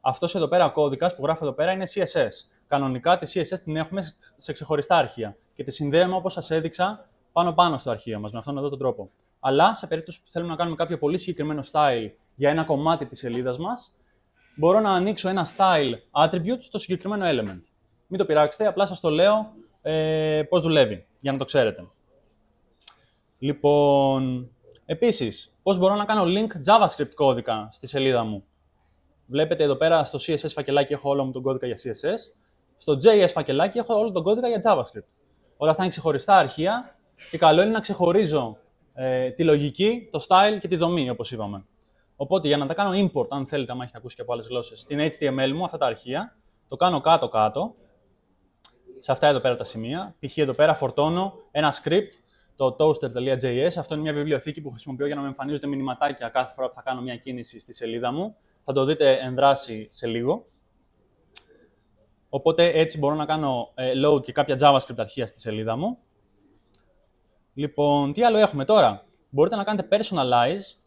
[SPEAKER 2] Αυτός εδώ πέρα ο κώδικας που γράφω εδώ πέρα είναι CSS. Κανονικά τη CSS την έχουμε σε ξεχωριστά αρχεία και τη συνδέουμε όπως σας έδειξα πάνω στο αρχείο μας με αυτόν εδώ τον τρόπο. Αλλά σε περίπτωση που θέλουμε να κάνουμε κάποιο πολύ συγκεκριμένο style για ένα κομμάτι της σελίδας μας, μπορώ να ανοίξω ένα style attribute στο συγκεκριμένο element. Μην το πειράξετε, απλά σας το λέω πώς δουλεύει, για να το ξέρετε. Λοιπόν, επίσης, πώς μπορώ να κάνω link JavaScript κώδικα στη σελίδα μου. Βλέπετε εδώ πέρα στο CSS φακελάκι έχω όλο μου τον κώδικα για CSS. Στο JS φακελάκι έχω όλο τον κώδικα για JavaScript. Όλα αυτά είναι ξεχωριστά αρχεία και καλό είναι να ξεχωρίζω τη λογική, το style και τη δομή, όπως είπαμε. Οπότε για να τα κάνω import, αν θέλετε, αν έχετε ακούσει και από άλλες γλώσσες, στην HTML μου αυτά τα αρχεία, το κάνω κάτω-κάτω, σε αυτά εδώ πέρα τα σημεία. Π.χ. εδώ πέρα φορτώνω ένα script, το toaster.js. Αυτό είναι μια βιβλιοθήκη που χρησιμοποιώ για να με εμφανίζονται μηνυματάκια κάθε φορά που θα κάνω μια κίνηση στη σελίδα μου. Θα το δείτε εν δράση σε λίγο. Οπότε έτσι μπορώ να κάνω load και κάποια JavaScript αρχεία στη σελίδα μου. Λοιπόν, τι άλλο έχουμε τώρα. Μπορείτε να κάνετε personalize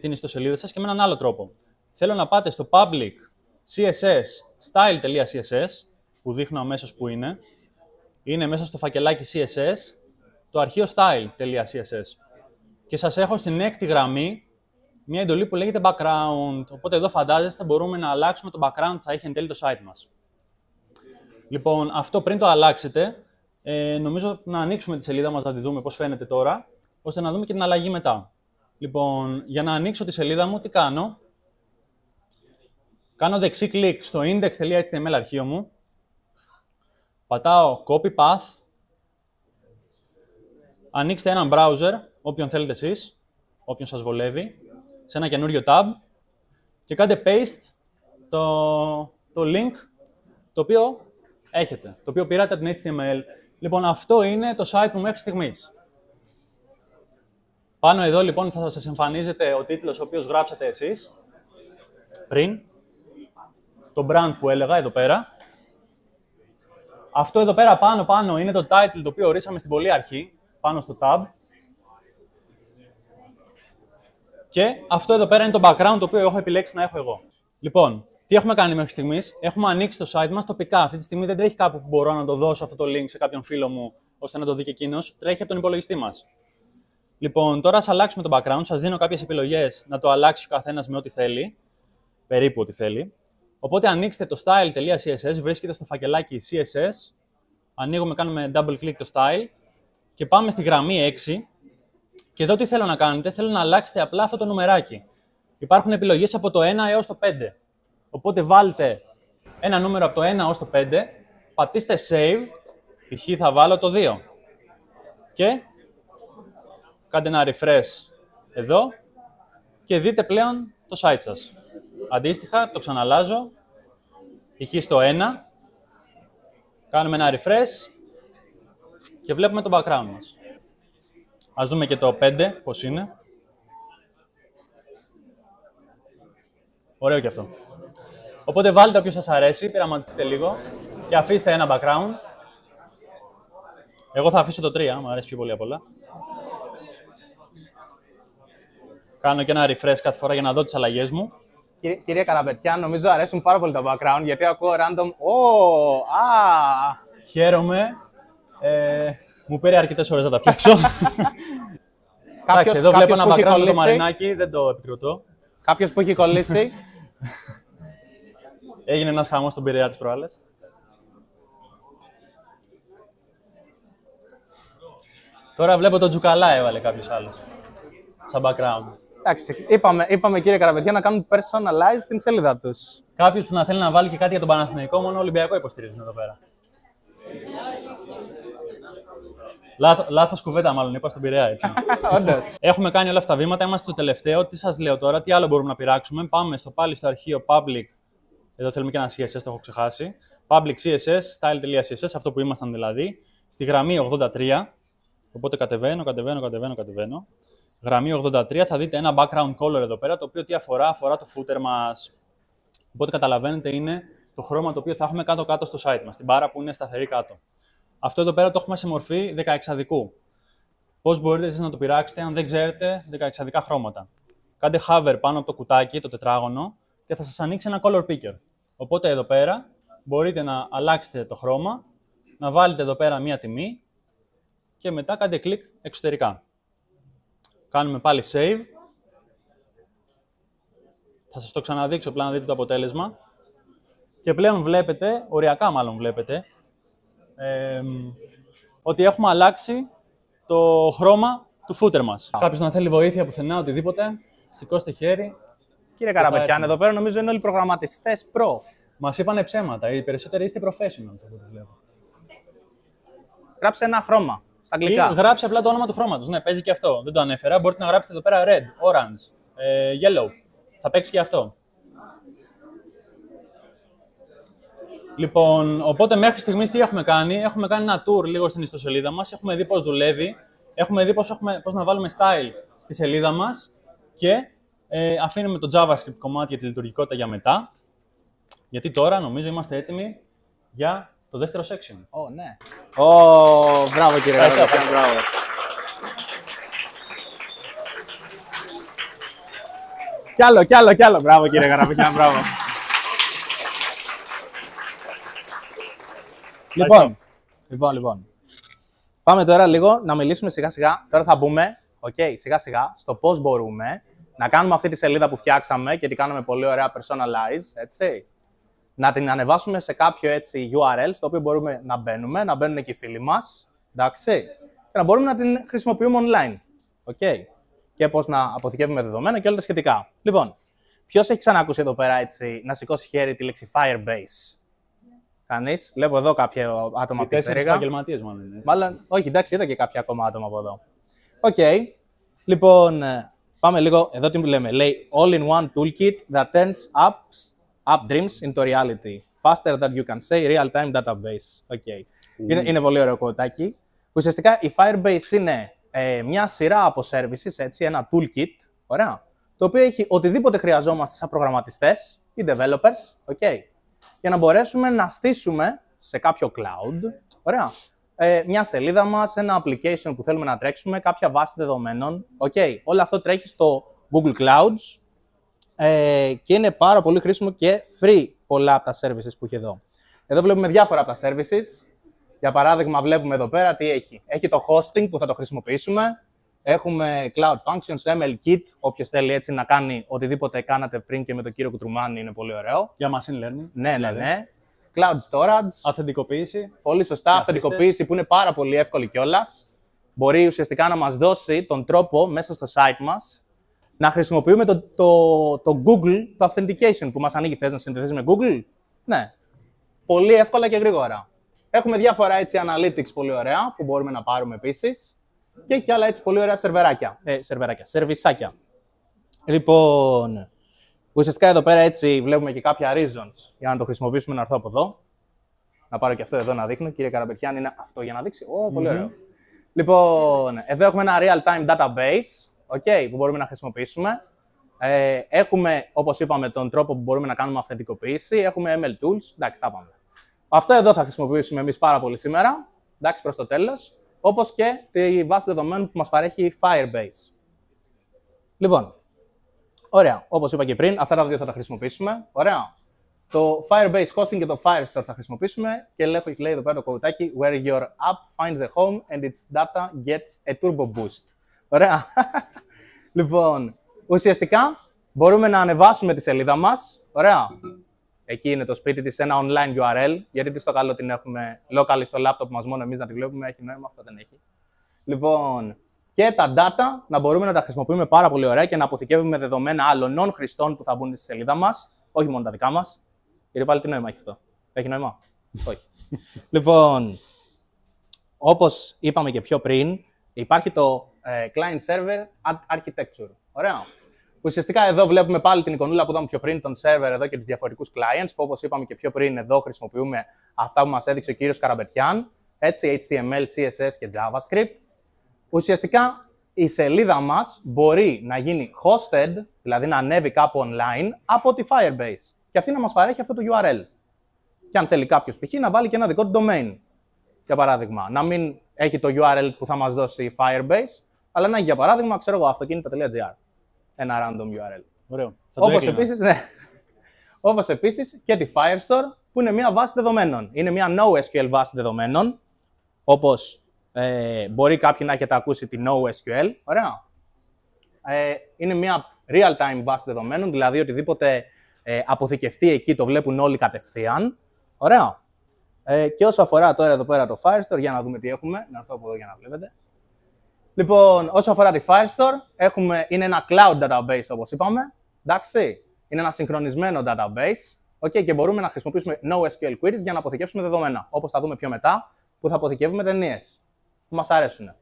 [SPEAKER 2] την ιστοσελίδα σας και με έναν άλλο τρόπο. Θέλω να πάτε στο public css style.css που δείχνω αμέσως που είναι. Είναι μέσα στο φακελάκι CSS το αρχείο style.css. Και σας έχω στην έκτη γραμμή μια εντολή που λέγεται background. Οπότε εδώ φαντάζεστε μπορούμε να αλλάξουμε το background που θα έχει εν τέλει το site μας. Λοιπόν, αυτό πριν το αλλάξετε, νομίζω να ανοίξουμε τη σελίδα μας να τη δούμε πώς φαίνεται τώρα, ώστε να δούμε και την αλλαγή μετά. Λοιπόν, για να ανοίξω τη σελίδα μου, τι κάνω. Κάνω δεξί κλικ στο index.html αρχείο μου. Πατάω copy path. Ανοίξτε έναν browser, όποιον θέλετε εσείς, όποιον σας βολεύει, σε ένα καινούριο tab και κάντε paste το link το οποίο έχετε, το οποίο πήρατε από την HTML. Λοιπόν, αυτό είναι το site μου μέχρι στιγμής. Πάνω εδώ, λοιπόν, θα σας εμφανίζεται ο τίτλος ο οποίος γράψατε εσείς πριν, το brand που έλεγα εδώ πέρα. Αυτό εδώ πέρα πάνω είναι το title το οποίο ορίσαμε στην πολύ αρχή, πάνω στο tab. Και αυτό εδώ πέρα είναι το background το οποίο έχω επιλέξει να έχω εγώ. Λοιπόν, τι έχουμε κάνει μέχρι στιγμής? Έχουμε ανοίξει το site μας τοπικά. Αυτή τη στιγμή δεν τρέχει κάπου που μπορώ να το δώσω αυτό το link σε κάποιον φίλο μου, ώστε να το δει και εκείνος. Τρέχει από τον υπολογιστή μας. Λοιπόν, τώρα ας αλλάξουμε το background. Σας δίνω κάποιες επιλογές να το αλλάξει ο καθένας με ό,τι θέλει. Περίπου ό,τι θέλει. Οπότε ανοίξτε το style.css, βρίσκεται στο φακελάκι CSS. Ανοίγουμε, κάνουμε double click το style και πάμε στη γραμμή 6. Και εδώ τι θέλω να κάνετε? Θέλω να αλλάξετε απλά αυτό το νουμεράκι. Υπάρχουν επιλογές από το 1 έως το 5. Οπότε βάλτε ένα νούμερο από το 1 έως το 5, πατήστε save, π.χ. θα βάλω το 2. Και κάντε ένα refresh εδώ και δείτε πλέον το site σας. Αντίστοιχα, το ξαναλάζω, π.χ. στο 1, κάνουμε ένα refresh και βλέπουμε το background μας. Ας δούμε και το 5, πώς είναι. Ωραίο και αυτό. Οπότε βάλτε όποιο σας αρέσει, πειραματιστείτε λίγο και αφήστε ένα background. Εγώ θα αφήσω το 3, μου αρέσει πιο πολύ απ' όλα. Κάνω και ένα refresh κάθε φορά για να δω τις αλλαγές μου.
[SPEAKER 3] Κύριε Καραπετιά, νομίζω αρέσουν πάρα πολύ τα background, γιατί ακούω random.
[SPEAKER 2] Χαίρομαι. Μου πήρε αρκετές ώρες να τα φτιάξω. Εντάξει, εδώ βλέπω ένα background με το Μαρινάκι, δεν το επικροτώ.
[SPEAKER 3] Κάποιος που έχει κολλήσει.
[SPEAKER 2] Έγινε ένας χαμός στον Πειραιά τις προάλλες. Τώρα βλέπω τον Τζουκαλά έβαλε κάποιος άλλος. Σαν background.
[SPEAKER 3] Εντάξει, είπαμε κύριε Καραπετιά να κάνουν personalize την σελίδα τους.
[SPEAKER 2] Κάποιος που να θέλει να βάλει και κάτι για τον Παναθηναϊκό, μόνο Ολυμπιακό υποστηρίζουν εδώ πέρα. Λάθος κουβέντα, μάλλον είπα στον Πειραιά, έτσι.
[SPEAKER 3] Όντως.
[SPEAKER 2] Έχουμε κάνει όλα αυτά τα βήματα, είμαστε στο τελευταίο. Τι σας λέω τώρα, τι άλλο μπορούμε να πειράξουμε? Πάμε πάλι στο αρχείο public. Εδώ θέλουμε και ένα CSS, το έχω ξεχάσει. Public CSS, style.css, αυτό που ήμασταν δηλαδή. Στη γραμμή 83. Οπότε κατεβαίνω. Γραμμή 83, θα δείτε ένα background color εδώ πέρα, το οποίο τι αφορά το footer μας. Οπότε καταλαβαίνετε είναι το χρώμα το οποίο θα έχουμε κάτω-κάτω στο site μας, την μπάρα που είναι σταθερή κάτω. Αυτό εδώ πέρα το έχουμε σε μορφή 16αδικού. Πώς μπορείτε εσείς να το πειράξετε αν δεν ξέρετε 16αδικά χρώματα? Κάντε hover πάνω από το κουτάκι, το τετράγωνο, και θα σας ανοίξει ένα color picker. Οπότε εδώ πέρα μπορείτε να αλλάξετε το χρώμα, να βάλετε εδώ πέρα μία τιμή και μετά κάντε κλικ εξωτερικά. Κάνουμε πάλι save. Θα σας το ξαναδείξω απλά να δείτε το αποτέλεσμα. Και πλέον βλέπετε, οριακά μάλλον βλέπετε, ότι έχουμε αλλάξει το χρώμα του footer μας. Κάποιος να θέλει βοήθεια πουθενά, οτιδήποτε, σηκώστε χέρι.
[SPEAKER 3] Κύριε Καραπετιάν, εδώ πέρα νομίζω είναι όλοι προγραμματιστές pro.
[SPEAKER 2] Μας είπανε ψέματα. Οι περισσότεροι είστε professionals, από ό,τι βλέπω.
[SPEAKER 3] Γράψε ένα χρώμα στα αγγλικά.
[SPEAKER 2] Ή γράψε απλά το όνομα του χρώματος. Ναι, παίζει και αυτό. Δεν το ανέφερα. Μπορείτε να γράψετε εδώ πέρα red, orange, yellow. Θα παίξει και αυτό. Λοιπόν, οπότε μέχρι στιγμής τι έχουμε κάνει? Έχουμε κάνει ένα tour λίγο στην ιστοσελίδα μας. Έχουμε δει πώς δουλεύει. Έχουμε δει πώς να βάλουμε style στη σελίδα μας. Και αφήνουμε το JavaScript κομμάτι για τη λειτουργικότητα για μετά. Γιατί τώρα νομίζω είμαστε έτοιμοι για το δεύτερο section.
[SPEAKER 3] Ναι. Μπράβο κύριε Καραπετιάν, μπράβο. Κι άλλο. Μπράβο κύριε Καραπετιάν, μπράβο. Λοιπόν. Πάμε τώρα λίγο να μιλήσουμε σιγά σιγά. Τώρα θα μπούμε, σιγά σιγά, στο πώς μπορούμε να κάνουμε αυτή τη σελίδα που φτιάξαμε και την κάνουμε πολύ ωραία personalize, έτσι. Να την ανεβάσουμε σε κάποιο έτσι URL, στο οποίο μπορούμε να μπαίνουν και οι φίλοι μας, εντάξει, και να μπορούμε να την χρησιμοποιούμε online, και πώς να αποθηκεύουμε δεδομένα και όλα τα σχετικά. Λοιπόν, ποιος έχει ξανακούσει εδώ πέρα έτσι να σηκώσει χέρι τη λέξη Firebase? Κανείς? Βλέπω εδώ κάποια άτομα που
[SPEAKER 2] τέσσερις επαγγελματίες μάλλον είναι.
[SPEAKER 3] Μάλλον, όχι, εντάξει, είδα και κάποια ακόμα άτομα από εδώ. Λοιπόν, πάμε λίγο, εδώ τι λέμε, λέει all-in-one toolkit that turns up dreams into reality. Faster than you can say, real-time database. Είναι πολύ ωραίο κωδάκι. Ουσιαστικά η Firebase είναι μια σειρά από services, έτσι, ένα toolkit, ωραία, το οποίο έχει οτιδήποτε χρειαζόμαστε σαν προγραμματιστές ή developers, για να μπορέσουμε να στήσουμε σε κάποιο cloud. Ωραία. Μια σελίδα μας, ένα application που θέλουμε να τρέξουμε, κάποια βάση δεδομένων. Okay. Όλο αυτό τρέχει στο Google Clouds και είναι πάρα πολύ χρήσιμο και free πολλά από τα services που έχει εδώ. Εδώ βλέπουμε διάφορα από τα services. Για παράδειγμα, βλέπουμε εδώ πέρα τι έχει. Έχει το hosting που θα το χρησιμοποιήσουμε. Έχουμε Cloud Functions, ML Kit. Όποιος θέλει έτσι να κάνει οτιδήποτε κάνατε πριν και με τον κύριο Κουτρουμάνη είναι πολύ ωραίο.
[SPEAKER 2] Για machine learning.
[SPEAKER 3] Ναι. Cloud Storage.
[SPEAKER 2] Αυθεντικοποίηση.
[SPEAKER 3] Πολύ σωστά. Αυθεντικοποίηση που είναι πάρα πολύ εύκολη κιόλας. Μπορεί ουσιαστικά να μας δώσει τον τρόπο μέσα στο site μας να χρησιμοποιούμε το Google, το Authentication που μας ανοίγει. Θες να συνδεθείς με Google? Ναι. Πολύ εύκολα και γρήγορα. Έχουμε διάφορα έτσι analytics πολύ ωραία που μπορούμε να πάρουμε επίσης και άλλα έτσι πολύ ωραία σερβισάκια. Λοιπόν, ουσιαστικά εδώ πέρα έτσι βλέπουμε και κάποια reasons για να το χρησιμοποιήσουμε. Να έρθω από εδώ. Να πάρω και αυτό εδώ να δείχνω. Κύριε Καραπετιάν, είναι αυτό για να δείξει. Πολύ ωραίο. Λοιπόν, εδώ έχουμε ένα real-time database που μπορούμε να χρησιμοποιήσουμε. Έχουμε, όπως είπαμε, τον τρόπο που μπορούμε να κάνουμε αυθεντικοποίηση. Έχουμε ML tools. Εντάξει, τα πάμε. Αυτό εδώ θα χρησιμοποιήσουμε εμείς πάρα πολύ σήμερα. Εντάξει, προς το τέλος. Όπως και τη βάση δεδομένων που μας παρέχει η Firebase. Λοιπόν, ωραία. Όπως είπα και πριν, αυτά τα δύο θα τα χρησιμοποιήσουμε. Ωραία. Το Firebase Hosting και το Firestore θα χρησιμοποιήσουμε και λέει εδώ πέρα το κωδικάκι where your app finds a home and its data gets a turbo boost. Ωραία. Λοιπόν, ουσιαστικά μπορούμε να ανεβάσουμε τη σελίδα μας. Ωραία. Εκεί είναι το σπίτι της, ένα online URL, γιατί τι στο καλό την έχουμε local στο laptop μας, μόνο εμείς να τη βλέπουμε, έχει νόημα, αυτό δεν έχει. Λοιπόν, και τα data να μπορούμε να τα χρησιμοποιούμε πάρα πολύ ωραία και να αποθηκεύουμε δεδομένα άλλων χρηστών που θα μπουν στη σελίδα μας, όχι μόνο τα δικά μας. Γιατί πάλι τι νόημα έχει αυτό? Έχει νόημα? Όχι. Λοιπόν, όπως είπαμε και πιο πριν, υπάρχει το client-server architecture. Ωραία. Ουσιαστικά εδώ βλέπουμε πάλι την εικονούλα που είδαμε πιο πριν, τον server εδώ και τους διαφορετικούς clients, που όπως είπαμε και πιο πριν, εδώ χρησιμοποιούμε αυτά που μας έδειξε ο κύριος Καραπετιάν, έτσι, HTML, CSS και JavaScript. Ουσιαστικά η σελίδα μας μπορεί να γίνει hosted, δηλαδή να ανέβει κάπου online, από τη Firebase. Και αυτή να μας παρέχει αυτό το URL. Και αν θέλει κάποιος π.χ. να βάλει και ένα δικό του domain, για παράδειγμα. Να μην έχει το URL που θα μας δώσει η Firebase, αλλά να έχει για παράδειγμα, ξέρω εγώ, αυτοκίνητα.gr. Ένα random URL.
[SPEAKER 2] Ωραίο.
[SPEAKER 3] Όπως επίσης και τη Firestore, που είναι μια βάση δεδομένων. Είναι μια NoSQL βάση δεδομένων, όπως μπορεί κάποιοι να έχετε ακούσει τη NoSQL. Ωραία. Είναι μια real-time βάση δεδομένων, δηλαδή οτιδήποτε αποθηκευτεί εκεί το βλέπουν όλοι κατευθείαν. Ωραία. Και όσο αφορά τώρα εδώ πέρα το Firestore, για να δούμε τι έχουμε. Να έρθω από εδώ για να βλέπετε. Λοιπόν, όσο αφορά τη Firestore, είναι ένα cloud database, όπως είπαμε. Εντάξει, είναι ένα συγχρονισμένο database. Και μπορούμε να χρησιμοποιήσουμε NoSQL queries για να αποθηκεύσουμε δεδομένα. Όπως θα δούμε πιο μετά, που θα αποθηκεύουμε ταινίες που μας αρέσουν.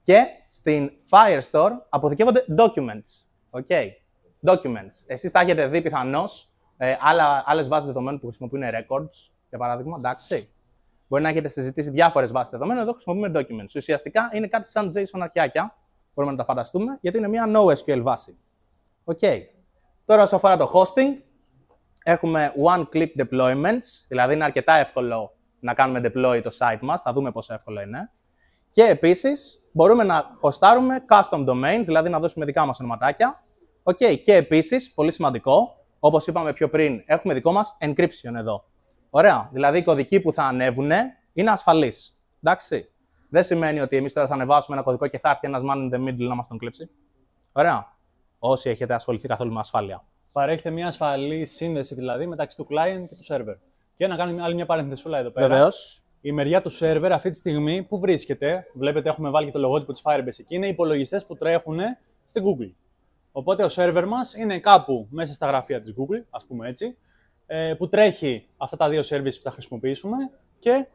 [SPEAKER 3] Και στην Firestore αποθηκεύονται documents. Documents. Εσείς τα έχετε δει πιθανώς άλλες βάσεις δεδομένων που χρησιμοποιούν records, για παράδειγμα. Εντάξει. Μπορεί να έχετε συζητήσει διάφορες βάσεις δεδομένων, εδώ χρησιμοποιούμε documents. Ουσιαστικά είναι κάτι σαν JSON αρχιάκια, μπορούμε να τα φανταστούμε, γιατί είναι μια NoSQL βάση. Τώρα, όσο αφορά το hosting, έχουμε one-click deployments, δηλαδή είναι αρκετά εύκολο να κάνουμε deploy το site μας, θα δούμε πόσο εύκολο είναι. Και επίσης, μπορούμε να χωστάρουμε custom domains, δηλαδή να δώσουμε δικά μας ονοματάκια. Και επίσης, πολύ σημαντικό, όπως είπαμε πιο πριν, έχουμε δικό μας encryption εδώ. Ωραία. Δηλαδή, οι κωδικοί που θα ανέβουν είναι ασφαλείς. Εντάξει. Δεν σημαίνει ότι εμείς τώρα θα ανεβάσουμε ένα κωδικό και θα έρθει ένας man in the middle να μας τον κλέψει. Ωραία. Όσοι έχετε ασχοληθεί καθόλου με ασφάλεια.
[SPEAKER 2] Παρέχεται μια ασφαλή σύνδεση δηλαδή μεταξύ του client και του server. Και να κάνουμε άλλη μια παρενθεσούλα εδώ πέρα.
[SPEAKER 3] Βεβαίως.
[SPEAKER 2] Η μεριά του server αυτή τη στιγμή που βρίσκεται, βλέπετε έχουμε βάλει και το λογότυπο της Firebase εκεί, είναι οι υπολογιστές που τρέχουν στην Google. Οπότε ο server μας είναι κάπου μέσα στα γραφεία της Google, ας πούμε έτσι, που τρέχει αυτά τα δύο services που θα χρησιμοποιήσουμε και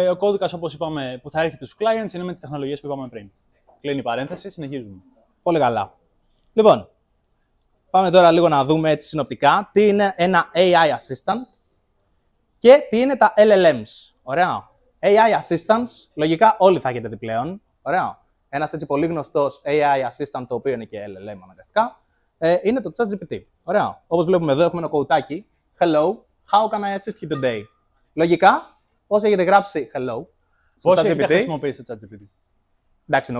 [SPEAKER 2] ο κώδικας, όπως είπαμε, που θα έρχεται στους clients είναι με τις τεχνολογίες που είπαμε πριν. Κλείνει η παρένθεση, συνεχίζουμε.
[SPEAKER 3] Πολύ καλά. Λοιπόν, πάμε τώρα λίγο να δούμε έτσι συνοπτικά τι είναι ένα AI Assistant και τι είναι τα LLMs. Ωραία. AI Assistants, λογικά όλοι θα έχετε δει πλέον. Ωραία. Ένας έτσι πολύ γνωστός AI Assistant, το οποίο είναι και LLM αναγκαστικά, είναι το ChatGPT. Ωραία. Όπως βλέπουμε εδώ έχουμε ένα κωδικάκι. Hello, how can I assist you today? Λογικά, όσοι έχετε γράψει hello στο
[SPEAKER 2] Πόσοι έχετε
[SPEAKER 3] ChatGPT.
[SPEAKER 2] χρησιμοποιήσει το ChatGPT?
[SPEAKER 3] Εντάξει,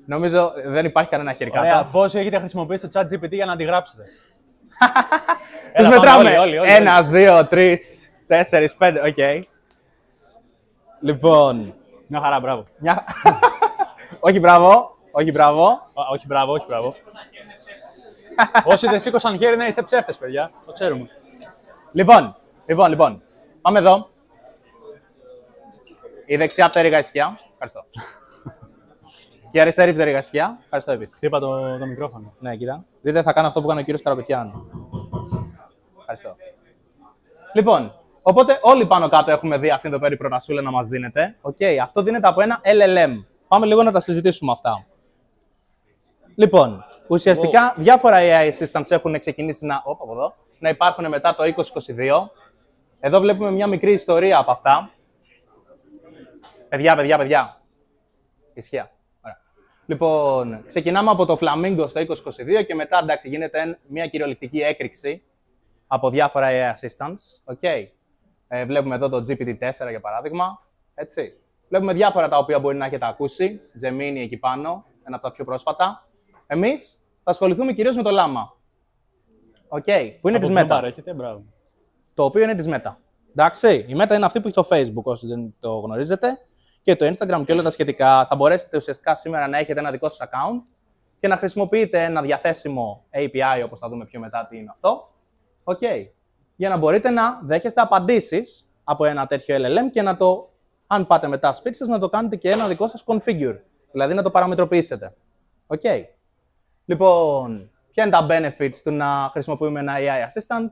[SPEAKER 3] νομίζω δεν υπάρχει κανένα χέρι κάτω.
[SPEAKER 2] Ωραία, πόσοι έχετε χρησιμοποιήσει το ChatGPT για να αντιγράψετε?
[SPEAKER 3] Τους
[SPEAKER 2] Έλα,
[SPEAKER 3] μετράμε.
[SPEAKER 2] πάμε, όλοι.
[SPEAKER 3] 1, 2, 3, 4, 5. Οκ. Λοιπόν.
[SPEAKER 2] Μια χαρά, μπράβο.
[SPEAKER 3] Όχι μπράβο. Όχι μπράβο.
[SPEAKER 2] Όχι, μπράβο, όχι, μπράβο. Όσοι δεν σήκωσαν χέρι, να είστε ψεύτες, παιδιά. Το ξέρουμε.
[SPEAKER 3] Λοιπόν. Πάμε εδώ. Η δεξιά πτέρυγα ισχύα. Ευχαριστώ. Και η αριστερή πτέρυγα ισχύα. Ευχαριστώ επίσης.
[SPEAKER 2] Χτύπα το μικρόφωνο.
[SPEAKER 3] Ναι, κοίτα. Δείτε, θα κάνω αυτό που έκανε ο κύριος Καραπετιάνου. Ευχαριστώ. Λοιπόν, οπότε όλοι πάνω κάτω έχουμε δει αυτήν εδώ πέρα η προτασούλα να μας δίνεται. Αυτό δίνεται από ένα LLM. Πάμε λίγο να τα συζητήσουμε αυτά. Λοιπόν, ουσιαστικά διάφορα AI assistants έχουν ξεκινήσει να υπάρχουν μετά το 2022. Εδώ βλέπουμε μια μικρή ιστορία από αυτά. Παιδιά. Ισχύα. Ωραία. Λοιπόν, ξεκινάμε από το Flamingo στο 2022 και μετά, εντάξει, γίνεται μια κυριολεκτική έκρηξη από διάφορα AI assistants. Βλέπουμε εδώ το GPT-4 για παράδειγμα. Έτσι. Βλέπουμε διάφορα τα οποία μπορεί να έχετε ακούσει. Gemini εκεί πάνω, ένα από τα πιο πρόσφατα. Εμείς θα ασχοληθούμε κυρίως με το Llama. Που είναι της Meta. Το οποίο είναι της Meta. Εντάξει, η Meta είναι αυτή που έχει το Facebook, όσοι δεν το γνωρίζετε, και το Instagram και όλα τα σχετικά. Θα μπορέσετε ουσιαστικά σήμερα να έχετε ένα δικό σας account και να χρησιμοποιείτε ένα διαθέσιμο API, όπως θα δούμε πιο μετά τι είναι αυτό. Για να μπορείτε να δέχεστε απαντήσεις από ένα τέτοιο LLM και να το, αν πάτε μετά σπίτι σας, να το κάνετε και ένα δικό σας configure. Δηλαδή να το παραμετροποιήσετε. Λοιπόν, ποια είναι τα benefits του να χρησιμοποιούμε ένα AI assistant?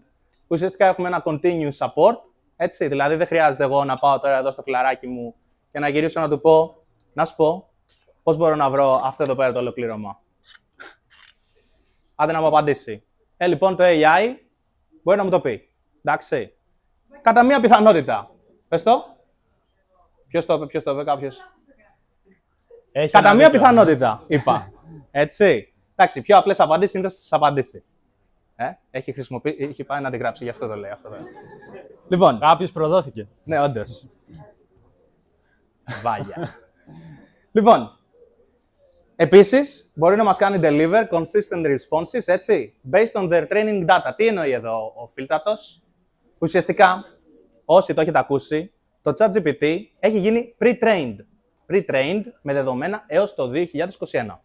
[SPEAKER 3] Ουσιαστικά έχουμε ένα continuous support. Έτσι, δηλαδή δεν χρειάζεται εγώ να πάω τώρα εδώ στο φλαράκι μου και να γυρίσω να του πω, να σου πω, πώς μπορώ να βρω αυτό εδώ πέρα το ολοκλήρωμα. Άντε να μου απαντήσει. Λοιπόν, το AI μπορεί να μου το πει. Εντάξει. Κατά μία πιθανότητα. Πες το. Ποιος το είπε, κάποιος? Κατά μία πιθανότητα, είπα. Έτσι. Εντάξει, πιο απλές απαντήσεις είναι θα σας απαντήσει. Έχει πάει να την γράψει, γι' αυτό το λέει. Λοιπόν.
[SPEAKER 2] Κάποιος προδόθηκε.
[SPEAKER 3] Ναι, όντως. Βάγια. Λοιπόν, επίσης, μπορεί να μας κάνει deliver consistent responses, έτσι, based on their training data. Τι εννοεί εδώ ο φίλτατος? Ουσιαστικά, όσοι το έχετε ακούσει, το ChatGPT έχει γίνει pre-trained με δεδομένα έως το 2021.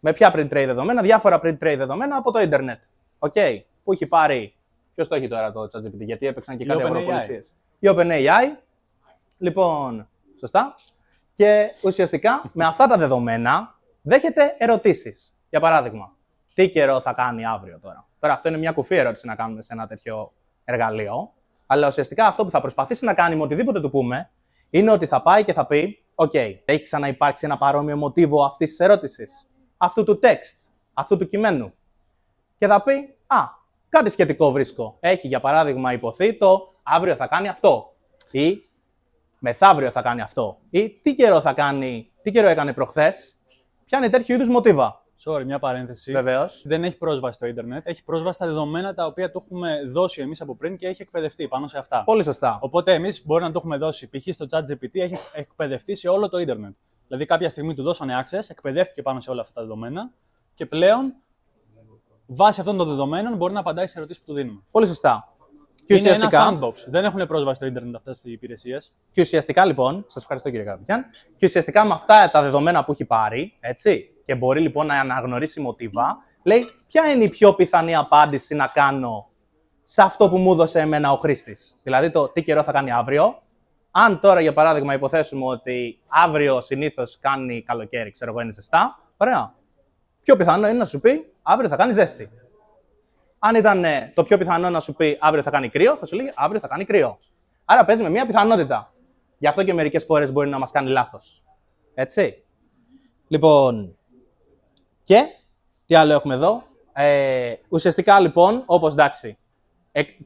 [SPEAKER 3] Με ποια pre-trained δεδομένα? Διάφορα pre-trained δεδομένα από το ίντερνετ. Που έχει πάρει. Ποιος το έχει τώρα το ChatGPT, γιατί έπαιξαν και κάτι αγοροπολισίες. Η OpenAI. Λοιπόν, σωστά. Και ουσιαστικά με αυτά τα δεδομένα δέχεται ερωτήσεις. Για παράδειγμα, τι καιρό θα κάνει αύριο τώρα? Τώρα αυτό είναι μια κουφή ερώτηση να κάνουμε σε ένα τέτοιο εργαλείο. Αλλά ουσιαστικά αυτό που θα προσπαθήσει να κάνει με οτιδήποτε του πούμε είναι ότι θα πάει και θα πει: έχει ξαναυπάρξει ένα παρόμοιο μοτίβο αυτής της ερώτησης, αυτού του text, αυτού του κειμένου. Και θα πει: κάτι σχετικό βρίσκω. Έχει για παράδειγμα υποθεί το αύριο θα κάνει αυτό. Ή μεθαύριο θα κάνει αυτό. Ή τι καιρό έκανε προχθές. Ποια είναι τέτοιου είδους μοτίβα.
[SPEAKER 2] Μια παρένθεση.
[SPEAKER 3] Βεβαίως.
[SPEAKER 2] Δεν έχει πρόσβαση στο ίντερνετ. Έχει πρόσβαση στα δεδομένα τα οποία του έχουμε δώσει εμείς από πριν και έχει εκπαιδευτεί πάνω σε αυτά.
[SPEAKER 3] Πολύ σωστά.
[SPEAKER 2] Οπότε εμείς μπορεί να το έχουμε δώσει. Π.χ. στο ChatGPT έχει εκπαιδευτεί σε όλο το ίντερνετ. Δηλαδή κάποια στιγμή του δώσανε access, εκπαιδεύτηκε πάνω σε όλα αυτά τα δεδομένα και πλέον βάσει αυτών των δεδομένων μπορεί να απαντάει σε ερωτήσεις που του δίνουμε.
[SPEAKER 3] Πολύ σωστά.
[SPEAKER 2] Και είναι ένα sandbox. Δεν έχουν πρόσβαση στο ίντερνετ αυτές οι υπηρεσίες.
[SPEAKER 3] Και ουσιαστικά λοιπόν, σας ευχαριστώ κύριε Καραπετιάν, και ουσιαστικά με αυτά τα δεδομένα που έχει πάρει, έτσι, και μπορεί λοιπόν να αναγνωρίσει μοτίβα, λέει ποια είναι η πιο πιθανή απάντηση να κάνω σε αυτό που μου έδωσε εμένα ο χρήστης. Δηλαδή το τι καιρό θα κάνει αύριο. Αν τώρα για παράδειγμα υποθέσουμε ότι αύριο συνήθως κάνει καλοκαίρι, ξέρω εγώ είναι ζεστά, ωραία. Πιο πιθανό είναι να σου πει αύριο θα κάνει ζέστη. Αν ήταν το πιο πιθανό να σου πει αύριο θα κάνει κρύο, θα σου λέει αύριο θα κάνει κρύο. Άρα παίζει με μία πιθανότητα. Γι' αυτό και μερικές φορές μπορεί να μας κάνει λάθος. Έτσι. Λοιπόν, και τι άλλο έχουμε εδώ. Ουσιαστικά λοιπόν, όπως εντάξει,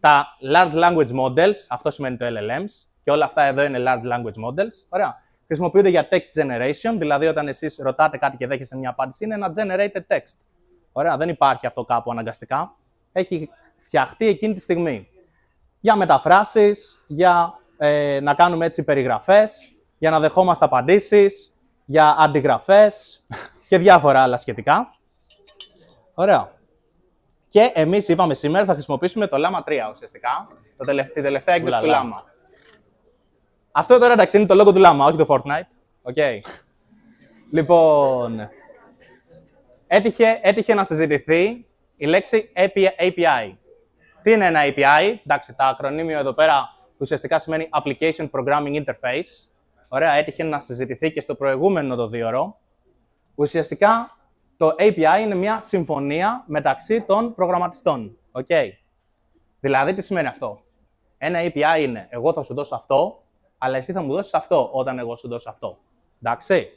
[SPEAKER 3] τα large language models, αυτό σημαίνει το LLMs, και όλα αυτά εδώ είναι large language models. Ωραία. Χρησιμοποιούνται για text generation, δηλαδή όταν εσείς ρωτάτε κάτι και δέχεστε μια απάντηση, είναι ένα generated text. Ωραία, δεν υπάρχει αυτό κάπου αναγκαστικά. Έχει φτιαχτεί εκείνη τη στιγμή. για μεταφράσεις, για να κάνουμε έτσι περιγραφές, για να δεχόμαστε απαντήσεις, για αντιγραφές και διάφορα άλλα σχετικά. Ωραία. Και εμείς είπαμε σήμερα θα χρησιμοποιήσουμε το Llama 3 ουσιαστικά, την τελευταία έκδοση του Llama. Αυτό τώρα εντάξει είναι το logo του Llama, όχι το Fortnite. Okay. Λοιπόν, έτυχε να συζητηθεί η λέξη API. Τι είναι ένα API? Εντάξει, τα ακρονίμιο εδώ πέρα ουσιαστικά σημαίνει Application Programming Interface. Ωραία, έτυχε να συζητηθεί και στο προηγούμενο το 2ωρο. Ουσιαστικά το API είναι μια συμφωνία μεταξύ των προγραμματιστών. Okay. Δηλαδή, τι σημαίνει αυτό? Ένα API είναι εγώ θα σου δώσω αυτό, αλλά εσύ θα μου δώσεις αυτό όταν εγώ σου δώσω αυτό. Εντάξει.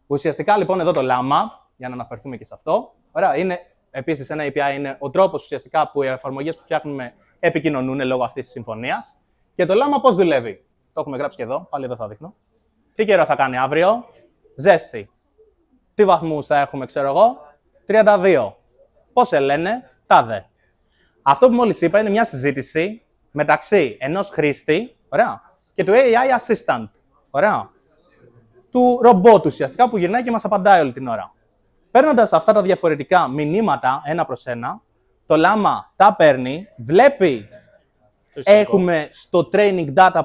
[SPEAKER 3] Ουσιαστικά λοιπόν εδώ το Llama, για να αναφερθούμε και σε αυτό, ωραία, είναι επίσης ένα API είναι ο τρόπος ουσιαστικά που οι εφαρμογές που φτιάχνουμε επικοινωνούν λόγω αυτής της συμφωνίας. Και το Llama πώς δουλεύει? Το έχουμε γράψει και εδώ, πάλι εδώ θα δείχνω. Τι καιρό θα κάνει αύριο? Ζέστη. Τι βαθμούς θα έχουμε, ξέρω εγώ? 32. Πώς σε λένε? Τάδε. Αυτό που μόλις είπα είναι μια συζήτηση μεταξύ ενός χρήστη, ωραία, και του AI Assistant, ωραία, του ρομπότ ουσιαστικά που γυρνάει και μας απαντάει όλη την ώρα. Παίρνοντας αυτά τα διαφορετικά μηνύματα ένα προς ένα, το Llama τα παίρνει, βλέπει έχουμε στο training data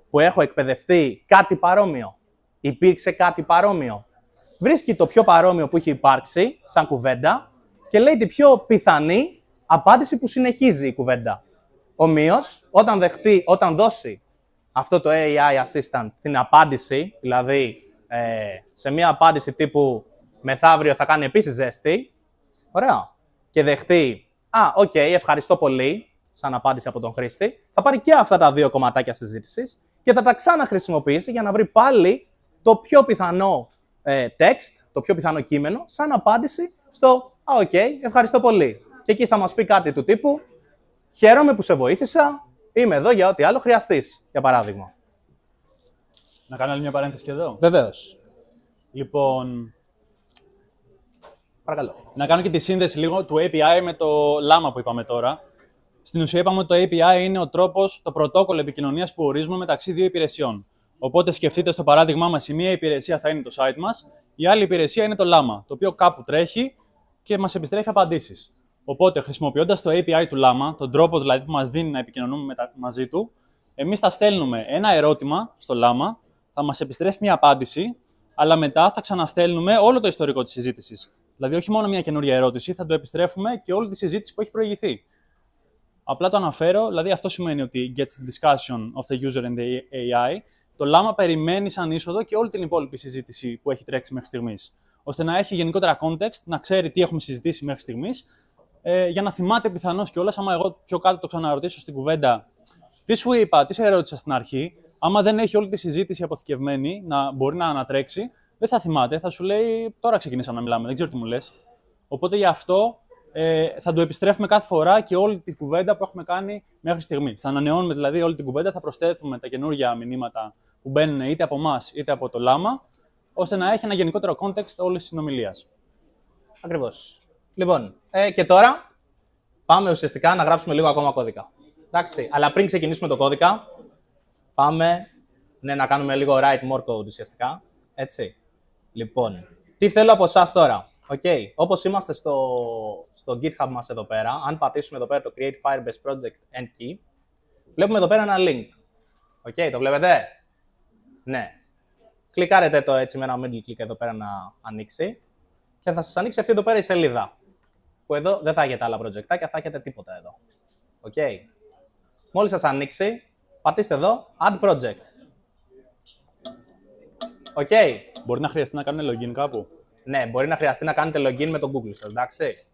[SPEAKER 3] που έχω εκπαιδευτεί κάτι παρόμοιο. Υπήρξε κάτι παρόμοιο. Βρίσκει το πιο παρόμοιο που έχει υπάρξει σαν κουβέντα και λέει την πιο πιθανή απάντηση που συνεχίζει η κουβέντα. Ομοίως, όταν δώσει αυτό το AI Assistant την απάντηση, δηλαδή σε μια απάντηση τύπου μεθαύριο θα κάνει επίσης ζέστη, ωραία, και δεχτεί, ευχαριστώ πολύ, σαν απάντηση από τον χρήστη, θα πάρει και αυτά τα δύο κομματάκια συζήτησης και θα τα ξαναχρησιμοποιήσει για να βρει πάλι το πιο πιθανό text, το πιο πιθανό κείμενο, σαν απάντηση στο ευχαριστώ πολύ. Και εκεί θα μας πει κάτι του τύπου, χαίρομαι που σε βοήθησα, είμαι εδώ για ό,τι άλλο χρειαστείς, για παράδειγμα.
[SPEAKER 2] Να κάνω άλλη μια παρένθεση και εδώ.
[SPEAKER 3] Βεβαίως.
[SPEAKER 2] Λοιπόν,
[SPEAKER 3] παρακαλώ.
[SPEAKER 2] Να κάνω και τη σύνδεση λίγο του API με το Llama που είπαμε τώρα. Στην ουσία είπαμε ότι το API είναι ο τρόπος, το πρωτόκολλο επικοινωνίας που ορίζουμε μεταξύ δύο υπηρεσιών. Οπότε σκεφτείτε στο παράδειγμά μας, η μία υπηρεσία θα είναι το site μας, η άλλη υπηρεσία είναι το Llama, το οποίο κάπου τρέχει και μας επιστρέφει απαντήσεις. Οπότε, χρησιμοποιώντας το API του Llama, τον τρόπο δηλαδή που μας δίνει να επικοινωνούμε μαζί του, εμείς θα στέλνουμε ένα ερώτημα στο Llama, θα μας επιστρέφει μια απάντηση, αλλά μετά θα ξαναστέλνουμε όλο το ιστορικό της συζήτησης. Δηλαδή, όχι μόνο μια καινούρια ερώτηση, θα το επιστρέφουμε και όλη τη συζήτηση που έχει προηγηθεί. Απλά το αναφέρω, δηλαδή αυτό σημαίνει ότι gets the discussion of the user and the AI. Το Llama περιμένει σαν είσοδο και όλη την υπόλοιπη συζήτηση που έχει τρέξει μέχρι στιγμής, ώστε να έχει γενικότερα context, να ξέρει τι έχουμε συζητήσει μέχρι στιγμής, για να θυμάται πιθανώς κιόλας, άμα εγώ πιο κάτω το ξαναρωτήσω στην κουβέντα, τι σου είπα, τι σε ερώτησα στην αρχή, άμα δεν έχει όλη τη συζήτηση αποθηκευμένη, να μπορεί να ανατρέξει, δεν θα θυμάται, θα σου λέει τώρα ξεκινήσαμε να μιλάμε, δεν ξέρω τι μου λες. Οπότε γι' αυτό θα το επιστρέφουμε κάθε φορά και όλη την κουβέντα που έχουμε κάνει μέχρι στιγμή. Θα ανανεώνουμε δηλαδή όλη την κουβέντα, θα προσθέτουμε τα καινούργια μηνύματα που μπαίνουν είτε από εμάς είτε από το Llama, ώστε να έχει ένα γενικότερο context όλης της συνομιλίας.
[SPEAKER 3] Ακριβώς. Λοιπόν, και τώρα πάμε ουσιαστικά να γράψουμε λίγο ακόμα κώδικα. Εντάξει, αλλά πριν ξεκινήσουμε το κώδικα, πάμε να κάνουμε λίγο write more code ουσιαστικά. Έτσι. Λοιπόν, τι θέλω από εσάς τώρα. Okay. Όπως είμαστε στο GitHub μας εδώ πέρα, αν πατήσουμε εδώ πέρα το Create Firebase Project and Key, βλέπουμε εδώ πέρα ένα link. Okay, το βλέπετε? Ναι. Κλικάρετε το έτσι με ένα middle click εδώ πέρα να ανοίξει και θα σας ανοίξει αυτή εδώ πέρα η σελίδα. Που εδώ δεν θα έχετε άλλα projectάκια, θα έχετε τίποτα εδώ. Okay. Μόλις σας ανοίξει, πατήστε εδώ Add Project. Okay.
[SPEAKER 2] Μπορεί να χρειαστεί να κάνουμε login κάπου.
[SPEAKER 3] Ναι, μπορεί να χρειαστεί να κάνετε login με το Google σας, εντάξει.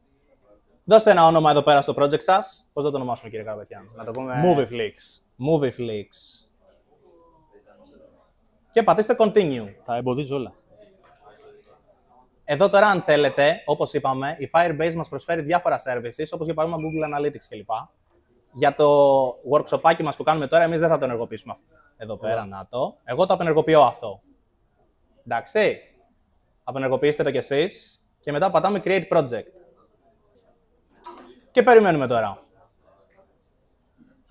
[SPEAKER 3] Δώστε ένα όνομα εδώ πέρα στο project σας. Πώς θα το ονομάσουμε, κύριε Καραπετιάν? Να το πούμε... Movieflix. Και πατήστε Continue.
[SPEAKER 2] Θα εμποδίζω όλα.
[SPEAKER 3] Εδώ τώρα, αν θέλετε, όπως είπαμε, η Firebase μας προσφέρει διάφορα services, όπως για παράδειγμα Google Analytics κλπ. Για το workshopάκι μας που κάνουμε τώρα, εμείς δεν θα το ενεργοποιήσουμε αυτό. Εδώ πέρα, να το. Εγώ το απενεργοποιώ αυτό. Εντάξει. Απενεργοποιήστε το κι εσείς και μετά πατάμε Create Project. Και περιμένουμε τώρα.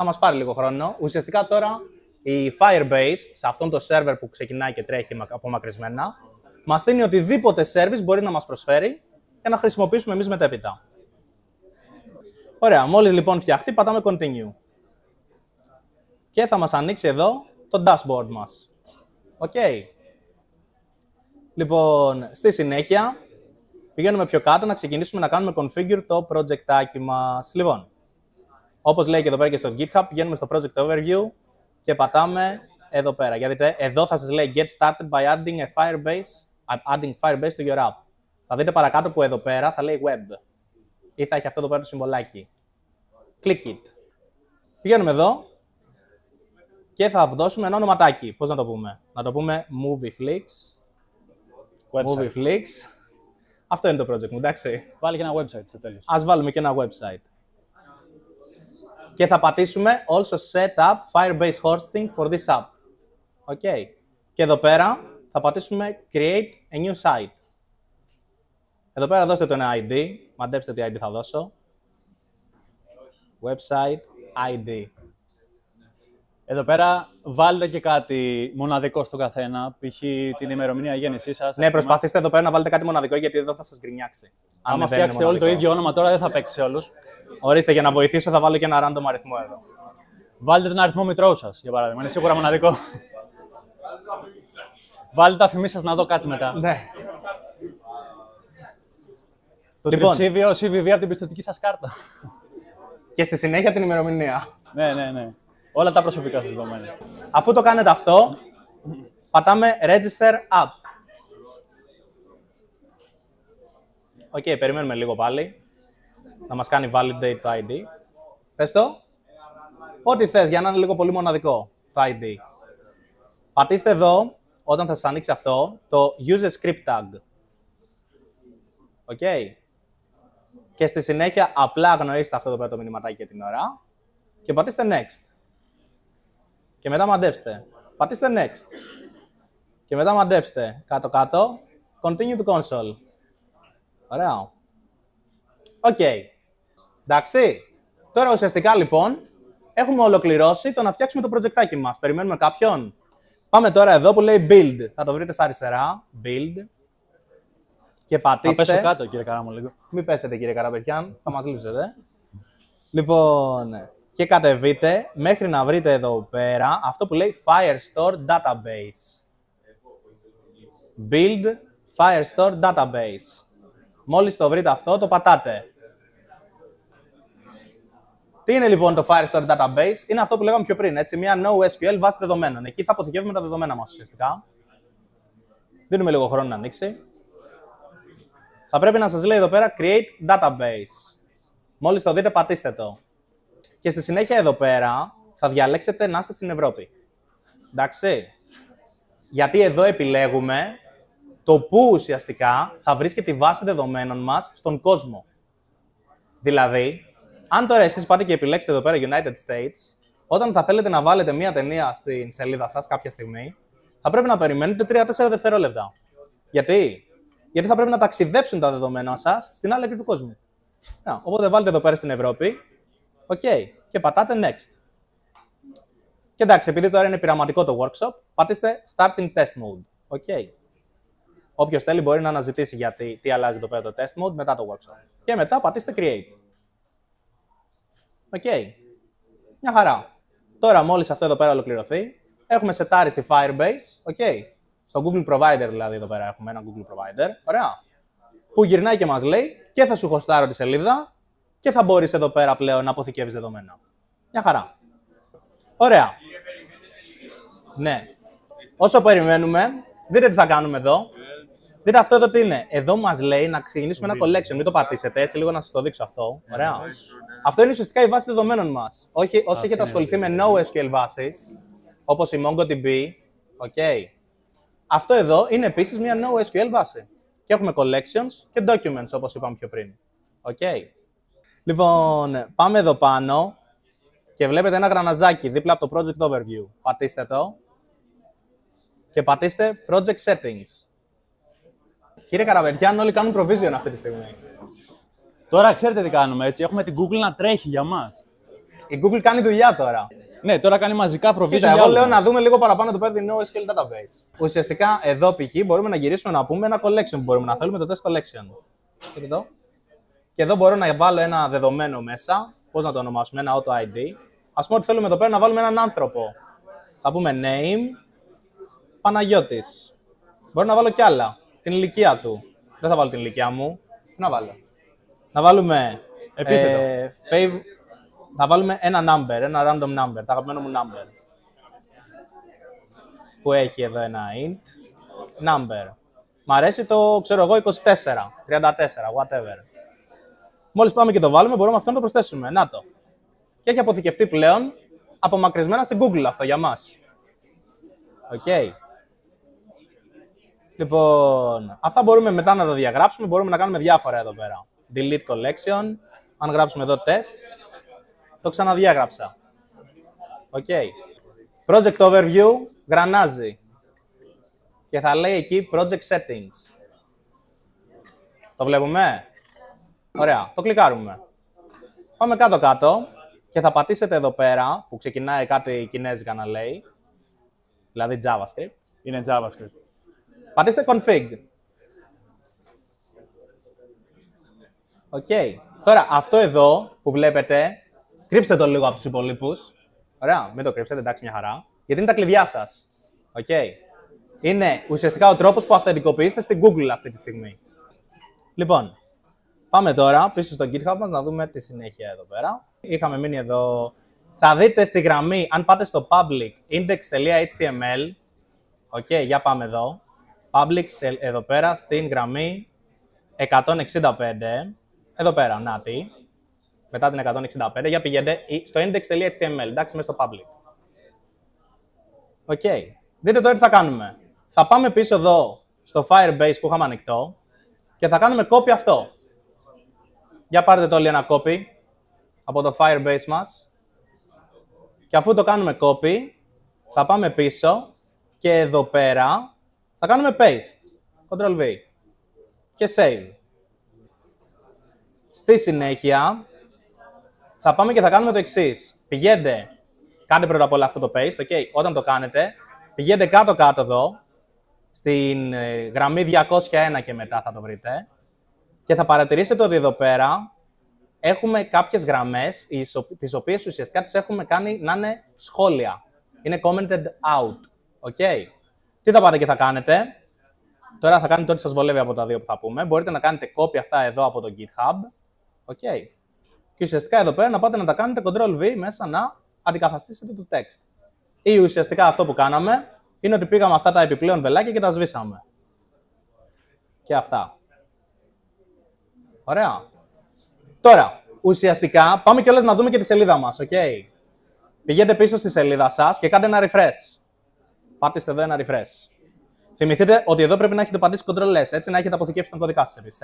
[SPEAKER 3] Θα μας πάρει λίγο χρόνο. Ουσιαστικά τώρα η Firebase, σε αυτόν το server που ξεκινάει και τρέχει απομακρυσμένα, μας δίνει οτιδήποτε service μπορεί να μας προσφέρει για να χρησιμοποιήσουμε εμείς μετέπειτα. Ωραία, μόλις λοιπόν φτιαχτεί, πατάμε Continue. Και θα μας ανοίξει εδώ το dashboard μας. Οκ. Λοιπόν, στη συνέχεια, πηγαίνουμε πιο κάτω να ξεκινήσουμε να κάνουμε configure το projectάκι μας. Λοιπόν, όπως λέει και εδώ πέρα και στο GitHub, πηγαίνουμε στο project overview και πατάμε εδώ πέρα. Γιατί εδώ θα σας λέει get started by adding Firebase to your app. Θα δείτε παρακάτω που εδώ πέρα θα λέει web. Ή θα έχει αυτό εδώ πέρα το συμβολάκι. Click it. Πηγαίνουμε εδώ και θα δώσουμε ένα ονοματάκι. Πώς να το πούμε? Να το πούμε Movieflix. Movieflix. Αυτό είναι το project μου, εντάξει.
[SPEAKER 2] Βάλει και ένα website στο τέλος.
[SPEAKER 3] Ας βάλουμε και ένα website. Και θα πατήσουμε also set up Firebase hosting for this app. Okay. Και εδώ πέρα θα πατήσουμε create a new site. Εδώ πέρα δώστε το ένα ID. Μαντέψτε τι ID θα δώσω. Website ID.
[SPEAKER 2] Εδώ πέρα βάλτε και κάτι μοναδικό στο καθένα, π.χ. την ημερομηνία γέννησής σας.
[SPEAKER 3] Ναι, προσπαθήστε εδώ πέρα να βάλετε κάτι μοναδικό, γιατί εδώ θα σας γκρινιάξει.
[SPEAKER 2] Αν φτιάξετε όλοι το ίδιο όνομα τώρα, δεν θα παίξει σε όλους.
[SPEAKER 3] Ορίστε, για να βοηθήσω θα βάλω και ένα random αριθμό εδώ.
[SPEAKER 2] Βάλτε τον αριθμό μητρώου σας, για παράδειγμα. Είναι σίγουρα μοναδικό. Βάλτε το αφημί σας να δω κάτι μετά.
[SPEAKER 3] Ναι.
[SPEAKER 2] Το τριψήβιο CVV από την πιστωτική σας κάρτα.
[SPEAKER 3] Και στη συνέχεια την ημερομηνία.
[SPEAKER 2] Ναι. Όλα τα προσωπικά σας δεδομένα.
[SPEAKER 3] Αφού το κάνετε αυτό, πατάμε Register App. Οκ, περιμένουμε λίγο πάλι. Να μας κάνει Validate το ID. Πες το. Ό,τι θες, για να είναι λίγο πολύ μοναδικό το ID. Πατήστε εδώ, όταν θα σας ανοίξει αυτό, το Use Script Tag. Οκ. Και στη συνέχεια απλά αγνοήστε αυτό εδώ πέρα το μηνυματάκι για την ώρα και πατήστε Next. Και μετά μαντέψτε. Πατήστε Next. Και μετά μαντέψτε κάτω-κάτω. Continue to console. Ωραία. Οκ. Εντάξει. Τώρα ουσιαστικά λοιπόν έχουμε ολοκληρώσει το να φτιάξουμε το projectάκι μας. Περιμένουμε κάποιον. Πάμε τώρα εδώ που λέει Build. Θα το βρείτε στα αριστερά. Build. Και πατήστε.
[SPEAKER 2] Θα πέσω κάτω, κύριε Καράμο, λίγο.
[SPEAKER 3] Μην πέσετε, κύριε Καραπετιάν. Θα μας λείψετε. Λοιπόν. Και κατεβείτε μέχρι να βρείτε εδώ πέρα αυτό που λέει Firestore Database. Build Firestore Database. Μόλις το βρείτε αυτό, το πατάτε. Τι είναι λοιπόν το Firestore Database? Είναι αυτό που λέγαμε πιο πριν, έτσι, μια NoSQL βάση δεδομένων. Εκεί θα αποθηκεύουμε τα δεδομένα μας ουσιαστικά. Δίνουμε λίγο χρόνο να ανοίξει. Θα πρέπει να σας λέει εδώ πέρα Create Database. Μόλις το δείτε, πατήστε το. Και στη συνέχεια εδώ πέρα θα διαλέξετε να είστε στην Ευρώπη. Εντάξει. Γιατί εδώ επιλέγουμε το που ουσιαστικά θα βρίσκεται η βάση δεδομένων μας στον κόσμο. Δηλαδή, αν τώρα εσείς πάτε και επιλέξετε εδώ πέρα United States, όταν θα θέλετε να βάλετε μία ταινία στην σελίδα σας κάποια στιγμή, θα πρέπει να περιμένετε 3-4 δευτερόλεπτα. Γιατί? Γιατί θα πρέπει να ταξιδέψουν τα δεδομένα σας στην άλλη άκρη του κόσμου. Οπότε βάλτε εδώ πέρα στην Ευρώπη. Οκ. Και πατάτε Next. Και εντάξει, επειδή τώρα είναι πειραματικό το workshop, πατήστε Start in Test Mode. Οκ. Όποιος θέλει μπορεί να αναζητήσει γιατί τι αλλάζει εδώ πέρα το Test Mode μετά το workshop. Και μετά πατήστε Create. Οκ. Μια χαρά. Τώρα μόλις αυτό εδώ πέρα ολοκληρωθεί, έχουμε σετάρει στη Firebase. Οκ. Στο Google Provider δηλαδή εδώ πέρα έχουμε ένα Google Provider. Ωραία. Που γυρνάει και μας λέει και θα σου χωστάρω τη σελίδα και θα μπορείς εδώ πέρα πλέον να αποθηκεύεις δεδομένα. Μια χαρά. Ωραία. Ναι. Όσο περιμένουμε, δείτε τι θα κάνουμε εδώ. Δείτε αυτό εδώ τι είναι. Εδώ μας λέει να ξεκινήσουμε ένα collection. Μην το πατήσετε, έτσι λίγο να σας το δείξω αυτό. Ωραία. Αυτό είναι ουσιαστικά η βάση δεδομένων μας. Όχι, όσοι έχετε ασχοληθεί με NoSQL βάσεις, όπως η MongoDB, okay. Αυτό εδώ είναι επίσης μια NoSQL βάση. Και έχουμε collections και documents, όπως είπαμε πιο πριν. Okay. Λοιπόν, πάμε εδώ πάνω και βλέπετε ένα γραναζάκι δίπλα από το Project Overview. Πατήστε το και πατήστε Project Settings. Κύριε Καραβεριάν, όλοι κάνουν provision αυτή τη στιγμή.
[SPEAKER 2] Τώρα ξέρετε τι κάνουμε, έτσι. Έχουμε την Google να τρέχει για μας.
[SPEAKER 3] Η Google κάνει δουλειά τώρα.
[SPEAKER 2] Ναι, τώρα κάνει μαζικά provision.
[SPEAKER 3] Κοίτα, εγώ λέω να δούμε λίγο παραπάνω το πέρα την NoSQL database. Ουσιαστικά εδώ π.χ. μπορούμε να γυρίσουμε να πούμε ένα collection που μπορούμε να θέλουμε, το test collection. Και εδώ. Και εδώ μπορώ να βάλω ένα δεδομένο μέσα. Πώς να το ονομάσουμε, ένα auto ID. Ας πούμε ότι θέλουμε εδώ πέρα να βάλουμε έναν άνθρωπο. Θα πούμε name Παναγιώτης. Μπορώ να βάλω κι άλλα. Την ηλικία του. Δεν θα βάλω την ηλικία μου. Τι να βάλω. Να βάλουμε.
[SPEAKER 2] Επίθετο.
[SPEAKER 3] Θα βάλουμε ένα number, ένα random number, το αγαπημένο μου number. Που έχει εδώ ένα int. Number. Μ' αρέσει το, ξέρω εγώ, 24, 34, whatever. Μόλις πάμε και το βάλουμε, μπορούμε αυτό να το προσθέσουμε. Να το. Και έχει αποθηκευτεί πλέον απομακρυσμένα στην Google αυτό για μας. Οκ. Λοιπόν, αυτά μπορούμε μετά να τα διαγράψουμε. Μπορούμε να κάνουμε διάφορα εδώ πέρα. Delete collection. Αν γράψουμε εδώ test, το ξαναδιάγραψα. Οκ. Project overview, γρανάζει. Και θα λέει εκεί project settings. Το βλέπουμε. Ωραία, το κλικάρουμε. Πάμε κάτω-κάτω και θα πατήσετε εδώ πέρα, που ξεκινάει κάτι κινέζικα να λέει, δηλαδή JavaScript.
[SPEAKER 2] Είναι JavaScript.
[SPEAKER 3] Πατήστε config. Οκ. Τώρα, αυτό εδώ που βλέπετε, κρύψτε το λίγο από τους υπολείπους. Ωραία, μην το κρύψετε, εντάξει, μια χαρά. Γιατί είναι τα κλειδιά σας. Οκ. Είναι ουσιαστικά ο τρόπος που αυθεντικοποιήσετε στην Google αυτή τη στιγμή. Λοιπόν, πάμε τώρα πίσω στο GitHub μας να δούμε τη συνέχεια εδώ πέρα. Είχαμε μείνει εδώ. Θα δείτε στη γραμμή, αν πάτε στο public index.html. Οκ, για πάμε εδώ. Public εδώ πέρα στην γραμμή 165. Εδώ πέρα, νάτι. Μετά την 165, για πηγαίνετε στο index.html, εντάξει, μέσα στο public. Οκ. Δείτε τώρα τι θα κάνουμε. Θα πάμε πίσω εδώ στο Firebase που είχαμε ανοιχτό και θα κάνουμε copy αυτό. Για πάρτε το όλοι ένα copy από το Firebase μας. Και αφού το κάνουμε copy, θα πάμε πίσω και εδώ πέρα θα κάνουμε paste. Ctrl-V. Και save. Στη συνέχεια, θα πάμε και θα κάνουμε το εξής. Πηγαίνετε, κάντε πρώτα απ' όλα αυτό το paste, okay. Όταν το κάνετε, πηγαίνετε κάτω-κάτω εδώ, στην γραμμή 201 και μετά θα το βρείτε, και θα παρατηρήσετε ότι εδώ πέρα έχουμε κάποιες γραμμές, τις οποίες ουσιαστικά τις έχουμε κάνει να είναι σχόλια. Είναι commented out, okay. Τι θα πάτε και θα κάνετε. Τώρα θα κάνετε ό,τι σας βολεύει από τα δύο που θα πούμε. Μπορείτε να κάνετε copy αυτά εδώ από το GitHub. Okay. Και ουσιαστικά εδώ πέρα να πάτε να τα κάνετε Ctrl-V μέσα να αντικαταστήσετε το text. Ή ουσιαστικά αυτό που κάναμε είναι ότι πήγαμε αυτά τα επιπλέον βελάκια και τα σβήσαμε. Και αυτά. Ωραία. Τώρα, ουσιαστικά πάμε κιόλας να δούμε και τη σελίδα μας. Okay. Πηγαίνετε πίσω στη σελίδα σας και κάντε ένα refresh. Πατήστε εδώ ένα refresh. Θυμηθείτε ότι εδώ πρέπει να έχετε πατήσει Ctrl-S, έτσι να έχετε αποθηκεύσει τον κωδικά σας επίσης.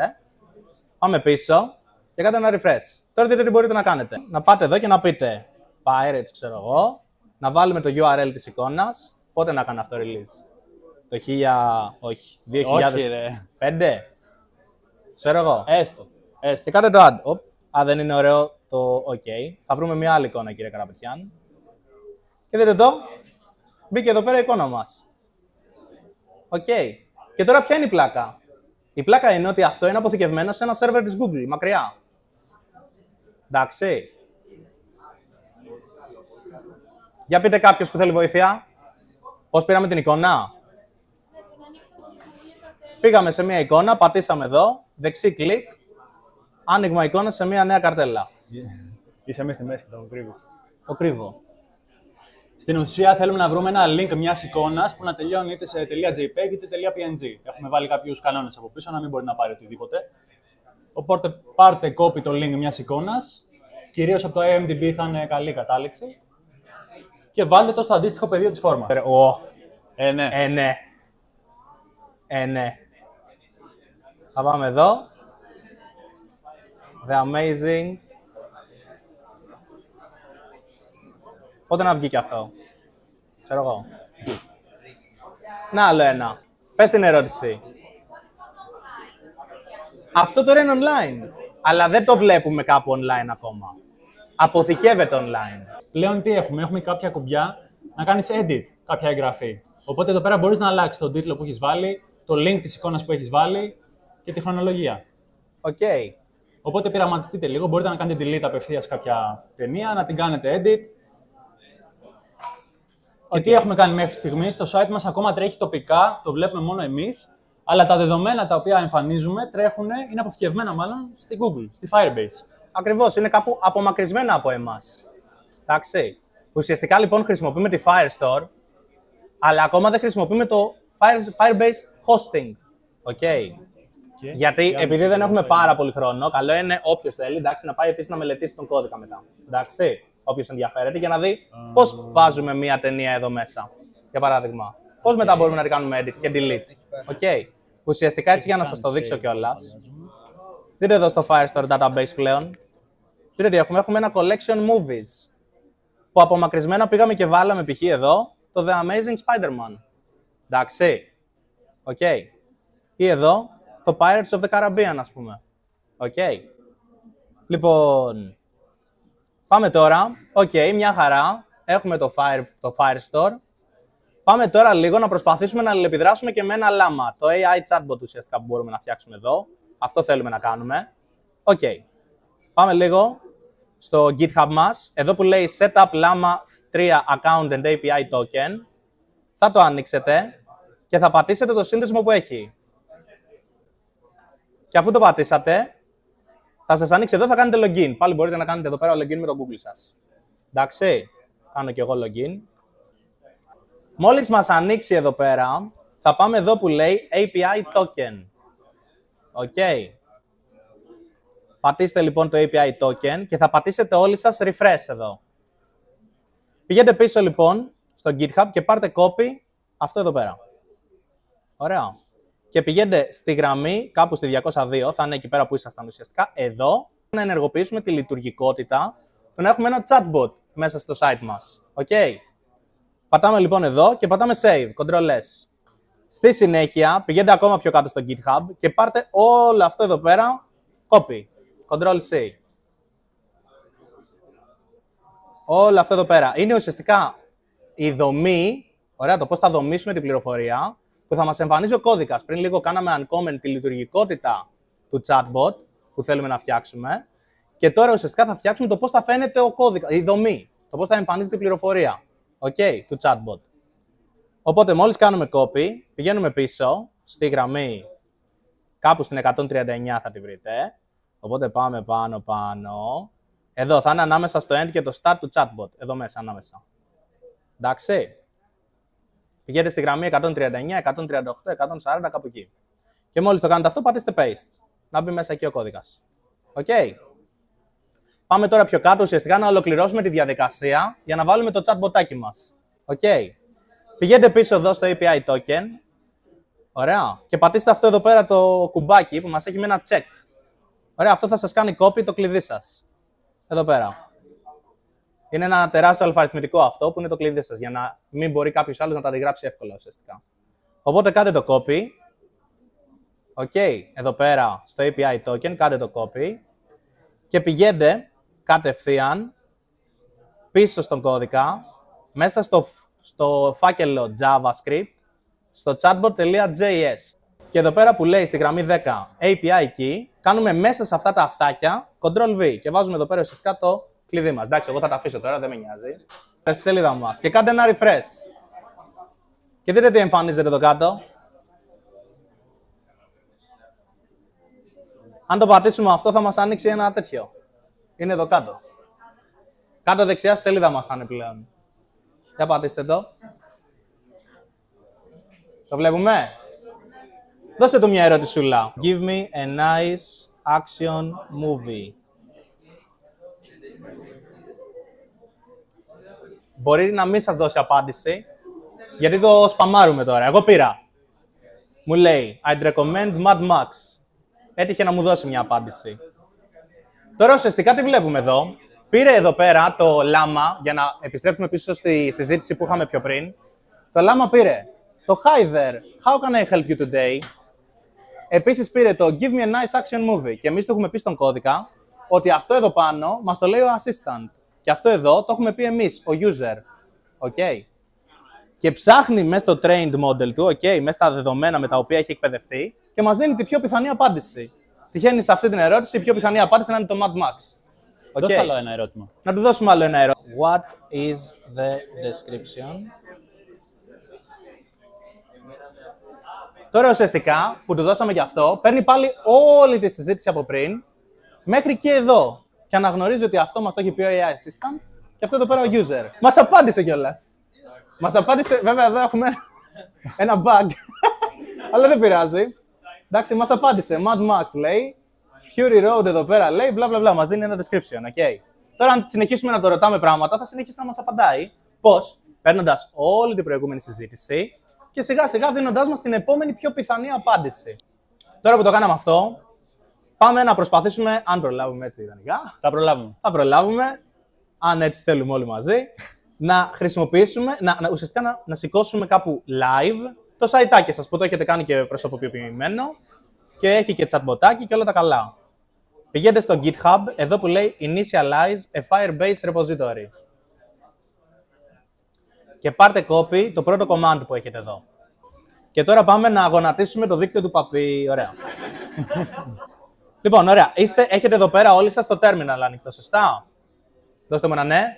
[SPEAKER 3] Πάμε πίσω και κάντε ένα refresh. Τώρα δείτε τι μπορείτε να κάνετε. Να πάτε εδώ και να πείτε Pirates, ξέρω εγώ, να βάλουμε το URL της εικόνας. Πότε να κάνω αυτό release. Το 2005. Ξέρω εγώ.
[SPEAKER 2] Έστω.
[SPEAKER 3] Και κάντε το add. Δεν είναι ωραίο το OK. Θα βρούμε μια άλλη εικόνα, κύριε Καραπετιάν. Και δείτε εδώ. Μπήκε εδώ πέρα η εικόνα μας. Οκ. Και τώρα ποια είναι η πλάκα. Η πλάκα είναι ότι αυτό είναι αποθηκευμένο σε ένα σερβερ της Google, μακριά. Εντάξει. Για πείτε κάποιος που θέλει βοήθεια. Πώς πήραμε την εικόνα. Πήγαμε σε μια εικόνα, πατήσαμε εδώ, δεξί κλικ, άνοιγμα εικόνα σε μια νέα καρτέλα.
[SPEAKER 2] Είσαι μέσα στη μέση και το κρύβεις.
[SPEAKER 3] Το κρύβω.
[SPEAKER 2] Στην ουσία θέλουμε να βρούμε ένα link μιας εικόνας που να τελειώνει είτε σε .jpeg είτε .png. Έχουμε βάλει κάποιους κανόνες από πίσω να μην μπορεί να πάρει οτιδήποτε. Οπότε πάρτε copy το link μιας εικόνας, κυρίως από το IMDb θα είναι καλή κατάληξη, και βάλτε το στο αντίστοιχο πεδίο της φόρμας.
[SPEAKER 3] Ναι. Ναι. Θα πάμε εδώ. The Amazing. Πότε να βγει και αυτό. Ξέρω εγώ. Να, άλλο ένα. Πες την ερώτηση. Αυτό τώρα είναι online. Αλλά δεν το βλέπουμε κάπου online ακόμα. αποθηκεύεται online.
[SPEAKER 2] Πλέον τι έχουμε, έχουμε κάποια κουμπιά να κάνεις edit κάποια εγγραφή. Οπότε εδώ πέρα μπορείς να αλλάξεις τον τίτλο που έχεις βάλει, το link της εικόνας που έχεις βάλει και τη χρονολογία.
[SPEAKER 3] Οκ.
[SPEAKER 2] Οπότε πειραματιστείτε λίγο, μπορείτε να κάνετε delete απευθείας κάποια ταινία, να την κάνετε edit. Και τι έχουμε κάνει μέχρι στιγμής, το site μας ακόμα τρέχει τοπικά, το βλέπουμε μόνο εμείς, αλλά τα δεδομένα τα οποία εμφανίζουμε τρέχουν, είναι αποθηκευμένα μάλλον στη Google, στη Firebase.
[SPEAKER 3] Ακριβώς, είναι κάπου απομακρυσμένα από εμάς. Εντάξει. Ουσιαστικά λοιπόν χρησιμοποιούμε τη Firestore, αλλά ακόμα δεν χρησιμοποιούμε το Firebase Hosting. Okay. Γιατί επειδή δεν έχουμε πάρα πολύ χρόνο, καλό είναι όποιος θέλει να πάει επίσης να μελετήσει τον κώδικα μετά. Εντάξει. Όποιος ενδιαφέρεται για να δει πώς βάζουμε μία ταινία εδώ μέσα. Για παράδειγμα. Πώς μετά μπορούμε να την κάνουμε edit και delete. Okay. Ουσιαστικά έτσι για να σας το δείξω κιόλας. Δείτε εδώ στο Firestore Database πλέον. Δείτε τι έχουμε. Έχουμε ένα collection movies. Που απομακρυσμένα πήγαμε και βάλαμε π.χ. εδώ το The Amazing Spider-Man. Εντάξει. Οκ. Ή εδώ το Pirates of the Caribbean, ας πούμε. Οκ. Λοιπόν, πάμε τώρα. Οκ, μια χαρά. Έχουμε το Firestore. Πάμε τώρα λίγο να προσπαθήσουμε να αλληλεπιδράσουμε και με ένα Llama. Το AI chatbot ουσιαστικά που μπορούμε να φτιάξουμε εδώ. Αυτό θέλουμε να κάνουμε. Οκ. Πάμε λίγο στο GitHub μας. Εδώ που λέει Setup Llama 3 Account and API Token. Θα το ανοίξετε και θα πατήσετε το σύνδεσμο που έχει. Και αφού το πατήσατε, θα σας ανοίξει εδώ, θα κάνετε login. Πάλι μπορείτε να κάνετε εδώ πέρα login με το Google σας. Εντάξει, κάνω και εγώ login. Μόλις μας ανοίξει εδώ πέρα, θα πάμε εδώ που λέει API Token. Οκ. Πατήστε λοιπόν το API Token και θα πατήσετε όλοι σας refresh εδώ. Πηγαίνετε πίσω λοιπόν στο GitHub και πάρτε copy αυτό εδώ πέρα. Ωραία. Και πηγαίνετε στη γραμμή, κάπου στη 202, θα είναι εκεί πέρα που ήσασταν ουσιαστικά, εδώ, να ενεργοποιήσουμε τη λειτουργικότητα του να έχουμε ένα chatbot μέσα στο site μας. Okay. Πατάμε λοιπόν εδώ και πατάμε Save, Ctrl-S. Στη συνέχεια, πηγαίνετε ακόμα πιο κάτω στο GitHub και πάρτε όλο αυτό εδώ πέρα, copy, Ctrl-C. Όλο αυτό εδώ πέρα. Είναι ουσιαστικά η δομή, ωραία, το πώς θα δομήσουμε την πληροφορία, που θα μας εμφανίζει ο κώδικας. Πριν λίγο κάναμε uncommon τη λειτουργικότητα του chatbot που θέλουμε να φτιάξουμε. Και τώρα ουσιαστικά θα φτιάξουμε το πώς θα φαίνεται ο κώδικας, η δομή. Το πώς θα εμφανίζεται η πληροφορία. Του chatbot. Οπότε μόλις κάνουμε copy, πηγαίνουμε πίσω στη γραμμή, κάπου στην 139 θα τη βρείτε. Οπότε πάμε πάνω. Εδώ θα είναι ανάμεσα στο end και το start του chatbot. Εδώ μέσα ανάμεσα. Εντάξει. Πηγαίνετε στη γραμμή 139, 138, 140, κάπου εκεί. Και μόλις το κάνετε αυτό, πατήστε paste. Να μπει μέσα εκεί ο κώδικας. Οκ. Πάμε τώρα πιο κάτω, ουσιαστικά να ολοκληρώσουμε τη διαδικασία για να βάλουμε το chatbotάκι μας. Οκ. Πηγαίνετε πίσω εδώ στο API token. Ωραία. Και πατήστε αυτό εδώ πέρα το κουμπάκι που μας έχει με ένα check. Ωραία. Αυτό θα σας κάνει copy το κλειδί σας. Εδώ πέρα. Είναι ένα τεράστιο αλφαριθμητικό αυτό που είναι το κλειδί σας, για να μην μπορεί κάποιος άλλος να τα αντιγράψει εύκολα ουσιαστικά. Οπότε κάντε το copy. Εδώ πέρα στο API token, κάντε το copy. Και πηγαίνετε κατευθείαν πίσω στον κώδικα, μέσα στο φάκελο JavaScript, στο chatbot.js. Και εδώ πέρα που λέει στη γραμμή 10 API key, κάνουμε μέσα σε αυτά τα αυτάκια Ctrl-V και βάζουμε εδώ πέρα ουσιαστικά το κλειδί μας. Εντάξει, εγώ θα τα αφήσω τώρα, δεν με νοιάζει. Στη σελίδα μας και κάντε ένα refresh. Και δείτε τι εμφανίζεται εδώ κάτω. Αν το πατήσουμε αυτό θα μας ανοίξει ένα τέτοιο. Είναι εδώ κάτω. Κάτω δεξιά στη σελίδα μας θα είναι πλέον. Για πατήστε το. Το βλέπουμε. Δώστε του μια ερωτησούλα. Give me a nice action movie. Μπορεί να μην σας δώσει απάντηση, γιατί το σπαμάρουμε τώρα. Εγώ πήρα. Μου λέει, I'd recommend Mad Max. Έτυχε να μου δώσει μια απάντηση. Τώρα ουσιαστικά τι βλέπουμε εδώ. Πήρε εδώ πέρα το Llama, για να επιστρέψουμε πίσω στη συζήτηση που είχαμε πιο πριν. Το Llama πήρε το Hi there, how can I help you today. Επίσης πήρε το Give me a nice action movie. Και εμείς το έχουμε πει στον κώδικα ότι αυτό εδώ πάνω μας το λέει ο assistant. Και αυτό εδώ το έχουμε πει εμείς, ο user. Okay. Και ψάχνει μέσα στο trained model του, μέσα στα δεδομένα με τα οποία έχει εκπαιδευτεί και μας δίνει τη πιο πιθανή απάντηση. Τυχαίνει σε αυτή την ερώτηση, η πιο πιθανή απάντηση να είναι το Mad Max.
[SPEAKER 2] Δώστε άλλο ένα ερώτημα.
[SPEAKER 3] Να του δώσουμε άλλο ένα ερώτημα. What is the description? Τώρα ουσιαστικά που του δώσαμε γι' αυτό, παίρνει πάλι όλη τη συζήτηση από πριν, μέχρι και εδώ. Και αναγνωρίζει ότι αυτό μας το έχει πει ο AI Assistant και αυτό εδώ πέρα ο user. Μας απάντησε κιόλας. Μας απάντησε, βέβαια εδώ έχουμε ένα bug, αλλά δεν πειράζει. Εντάξει, μας απάντησε. Mad Max λέει, Fury Road εδώ πέρα λέει, μπλα μπλα μπλα, μας δίνει ένα description, okay. Τώρα αν συνεχίσουμε να το ρωτάμε πράγματα, θα συνεχίσει να μας απαντάει. Πώς? Παίρνοντας όλη την προηγούμενη συζήτηση και σιγά σιγά δίνοντάς μας την επόμενη πιο πιθανή απάντηση. Τώρα που το κάναμε αυτό, πάμε να προσπαθήσουμε, αν προλάβουμε έτσι ιδανικά.
[SPEAKER 2] Θα προλάβουμε.
[SPEAKER 3] Θα προλάβουμε, αν έτσι θέλουμε όλοι μαζί, να χρησιμοποιήσουμε, ουσιαστικά να σηκώσουμε κάπου live το siteάκι σας που το έχετε κάνει και προσωποποιημένο και έχει και chatbotάκι και όλα τα καλά. Πηγαίνετε στο GitHub, εδώ που λέει Initialize a Firebase Repository. Και πάρτε copy το πρώτο command που έχετε εδώ. Και τώρα πάμε να γονατίσουμε το δίκτυο του Παπί. Ωραία. Λοιπόν, ωραία. Έχετε εδώ πέρα όλοι σας το terminal ανοιχτό, σωστά? Δώστε μου ένα ναι.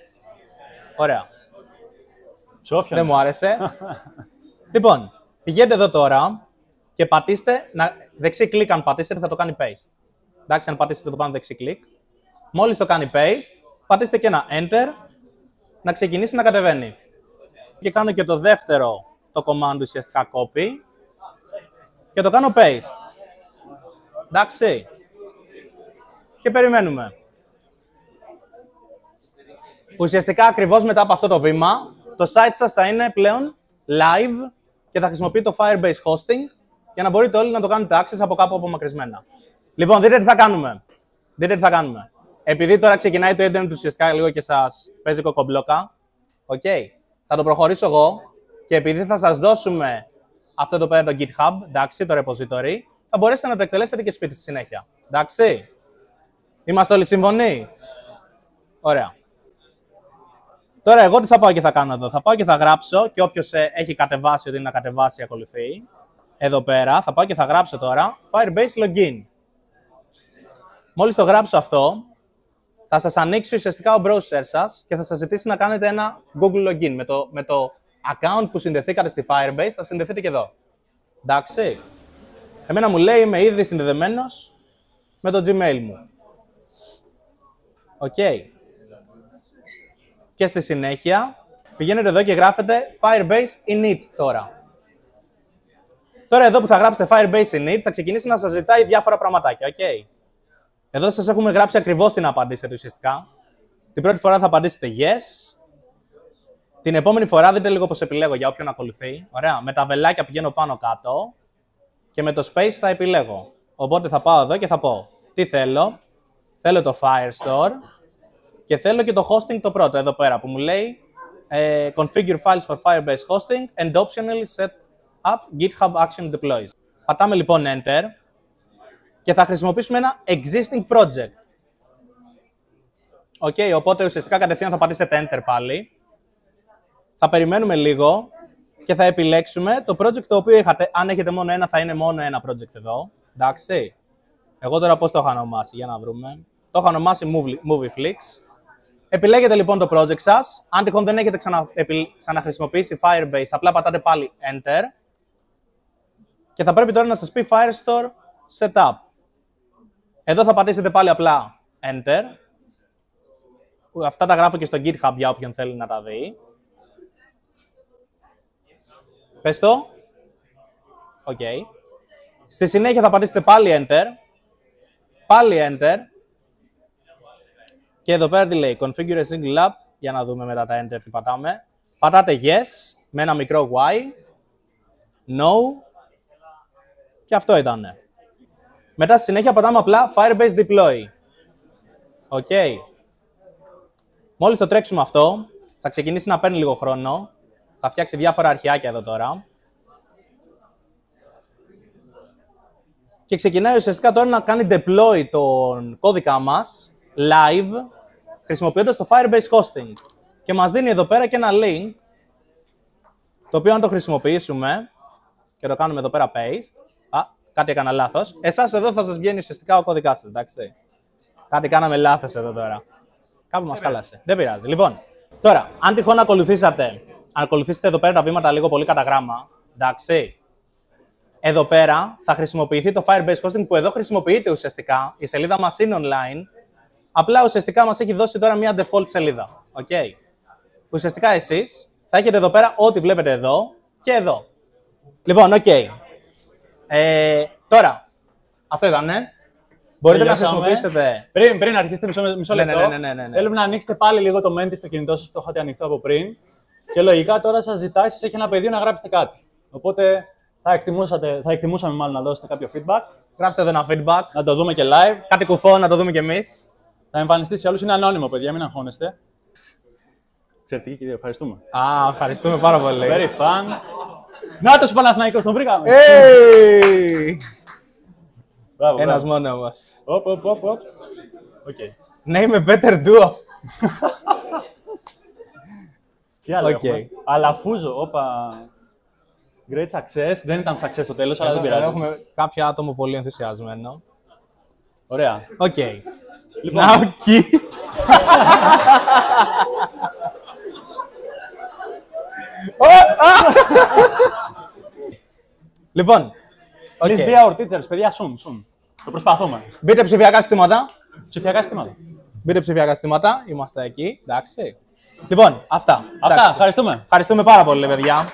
[SPEAKER 3] Ωραία.
[SPEAKER 2] Ψόφιο.
[SPEAKER 3] Δεν μου άρεσε. Λοιπόν, πηγαίνετε εδώ τώρα και πατήστε, δεξί κλικ αν πατήσετε θα το κάνει paste. Εντάξει, αν πατήσετε το πάνω δεξί κλικ. Μόλις το κάνει paste, πατήστε και ένα enter, να ξεκινήσει να κατεβαίνει. Και κάνω και το δεύτερο, το command ουσιαστικά copy και το κάνω paste. Εντάξει. Και περιμένουμε. Ουσιαστικά ακριβώς μετά από αυτό το βήμα, το site σας θα είναι πλέον live και θα χρησιμοποιεί το Firebase Hosting για να μπορείτε όλοι να το κάνετε access από κάπου απομακρυσμένα. Λοιπόν, δείτε τι θα κάνουμε. Επειδή τώρα ξεκινάει το internet ουσιαστικά λίγο και σας παίζει κοκομπλόκα, θα το προχωρήσω εγώ και επειδή θα σας δώσουμε αυτό εδώ πέρα το GitHub, εντάξει, το repository, θα μπορέσετε να το εκτελέσετε και σπίτι στη συνέχεια. Εντάξει. Είμαστε όλοι συμφωνοί? Ωραία. Τώρα εγώ τι θα πάω και θα κάνω εδώ? Θα πάω και θα γράψω και όποιος έχει κατεβάσει ότι είναι να κατεβάσει ακολουθεί. Εδώ πέρα θα πάω και θα γράψω τώρα Firebase Login. Μόλις το γράψω αυτό, θα σας ανοίξει ουσιαστικά ο browser σας και θα σας ζητήσει να κάνετε ένα Google Login. Με το account που συνδεθήκατε στη Firebase θα συνδεθείτε και εδώ. Εντάξει. Εμένα μου λέει είμαι ήδη συνδεδεμένος με το Gmail μου. Και στη συνέχεια πηγαίνετε εδώ και γράφετε Firebase init τώρα. Τώρα εδώ που θα γράψετε Firebase init θα ξεκινήσει να σας ζητάει διάφορα πραγματάκια. Εδώ σας έχουμε γράψει ακριβώς τι να απαντήσετε ουσιαστικά. Την πρώτη φορά θα απαντήσετε yes. Την επόμενη φορά δείτε λίγο πώς επιλέγω για όποιον ακολουθεί. Ωραία. Με τα βελάκια πηγαίνω πάνω κάτω και με το space θα επιλέγω. Οπότε θα πάω εδώ και θα πω τι θέλω. Θέλω το Firestore και θέλω και το hosting το πρώτο εδώ πέρα που μου λέει configure files for Firebase hosting and optionally set up GitHub action deploys. Πατάμε λοιπόν enter και θα χρησιμοποιήσουμε ένα existing project. Οπότε ουσιαστικά κατευθείαν θα πατήσετε enter πάλι. Θα περιμένουμε λίγο και θα επιλέξουμε το project το οποίο είχατε. Αν έχετε μόνο ένα, θα είναι μόνο ένα project εδώ. Εντάξει. Εγώ τώρα πώς το έχω ονομάσει, για να βρούμε. Το έχω ονομάσει Movieflix. Επιλέγετε λοιπόν το project σας. Αν τυχόν δεν έχετε ξαναχρησιμοποιήσει Firebase, απλά πατάτε πάλι Enter. Και θα πρέπει τώρα να σας πει Firestore Setup. Εδώ θα πατήσετε πάλι απλά Enter. Αυτά τα γράφω και στο GitHub για όποιον θέλει να τα δει. Πες το. Στη συνέχεια θα πατήσετε πάλι Enter. Πάλι Enter. Και εδώ πέρα τι λέει, configure a single app, για να δούμε μετά τα enter τι πατάμε. Πατάτε yes, με ένα μικρό y, no, και αυτό ήτανε. Μετά στη συνέχεια πατάμε απλά Firebase deploy. Μόλις το τρέξουμε αυτό, θα ξεκινήσει να παίρνει λίγο χρόνο. Θα φτιάξει διάφορα αρχιάκια εδώ τώρα. Και ξεκινάει ουσιαστικά τώρα να κάνει deploy τον κώδικα μας live χρησιμοποιώντας το Firebase Hosting. Και μας δίνει εδώ πέρα και ένα link, το οποίο αν το χρησιμοποιήσουμε και το κάνουμε εδώ πέρα paste, κάτι έκανα λάθος, εσάς εδώ θα σας βγαίνει ουσιαστικά ο κώδικάς σας, εντάξει. Κάτι κάναμε λάθος εδώ τώρα. Κάπου μας χάλασε. Δεν πειράζει. Λοιπόν, τώρα, αν τυχόν ακολουθήσετε εδώ πέρα τα βήματα λίγο πολύ κατά γράμμα, εντάξει. Εδώ πέρα θα χρησιμοποιηθεί το Firebase Hosting που εδώ χρησιμοποιείται ουσιαστικά. Η σελίδα μας είναι online. Απλά ουσιαστικά μας έχει δώσει τώρα μια default σελίδα. Okay. Ουσιαστικά εσείς θα έχετε εδώ πέρα ό,τι βλέπετε εδώ και εδώ. Λοιπόν, okay. Τώρα, αυτό ήταν, ναι. Μπορείτε να χρησιμοποιήσετε.
[SPEAKER 2] Πριν αρχίσετε, μισό λεπτό. Θέλουμε να ανοίξετε πάλι λίγο το Menti στο κινητό σας που το είχατε ανοιχτό από πριν. Και λογικά τώρα σας ζητάει, σας έχει ένα πεδίο να γράψετε κάτι. Οπότε θα εκτιμούσαμε μάλλον να δώσετε κάποιο feedback.
[SPEAKER 3] Γράψτε εδώ ένα feedback.
[SPEAKER 2] Να το δούμε και live.
[SPEAKER 3] Κάτι κουφό να το δούμε κι εμείς.
[SPEAKER 2] Θα εμφανιστεί σε όλους. Είναι ανώνυμο, παιδιά, μην αγχώνεστε. Εξαιρετική κυρία, ευχαριστούμε.
[SPEAKER 3] Ευχαριστούμε πάρα πολύ.
[SPEAKER 2] Very fun. Νάτος Παναθηναϊκός, τον βρήκαμε. Μπράβο,
[SPEAKER 3] ένας μόνο όμως. Name a better duo.
[SPEAKER 2] Τι άλλο έχουμε. Αλαφούζο, όπα. Great success. Δεν ήταν success στο τέλος, αλλά δεν πειράζει.
[SPEAKER 3] Έχουμε κάποιο άτομο πολύ ενθουσιασμένο.
[SPEAKER 2] Ωραία.
[SPEAKER 3] Οκ.
[SPEAKER 2] Λοιπόν.
[SPEAKER 3] Now kiss. Λοιπόν.
[SPEAKER 2] Please be our teachers, παιδιά, soon. Το προσπαθούμε.
[SPEAKER 3] Μπείτε ψηφιακά συστήματα.
[SPEAKER 2] Ψηφιακά συστήματα.
[SPEAKER 3] Είμαστε εκεί, εντάξει. Λοιπόν, αυτά.
[SPEAKER 2] Ευχαριστούμε.
[SPEAKER 3] Ευχαριστούμε πάρα πολύ, παιδιά.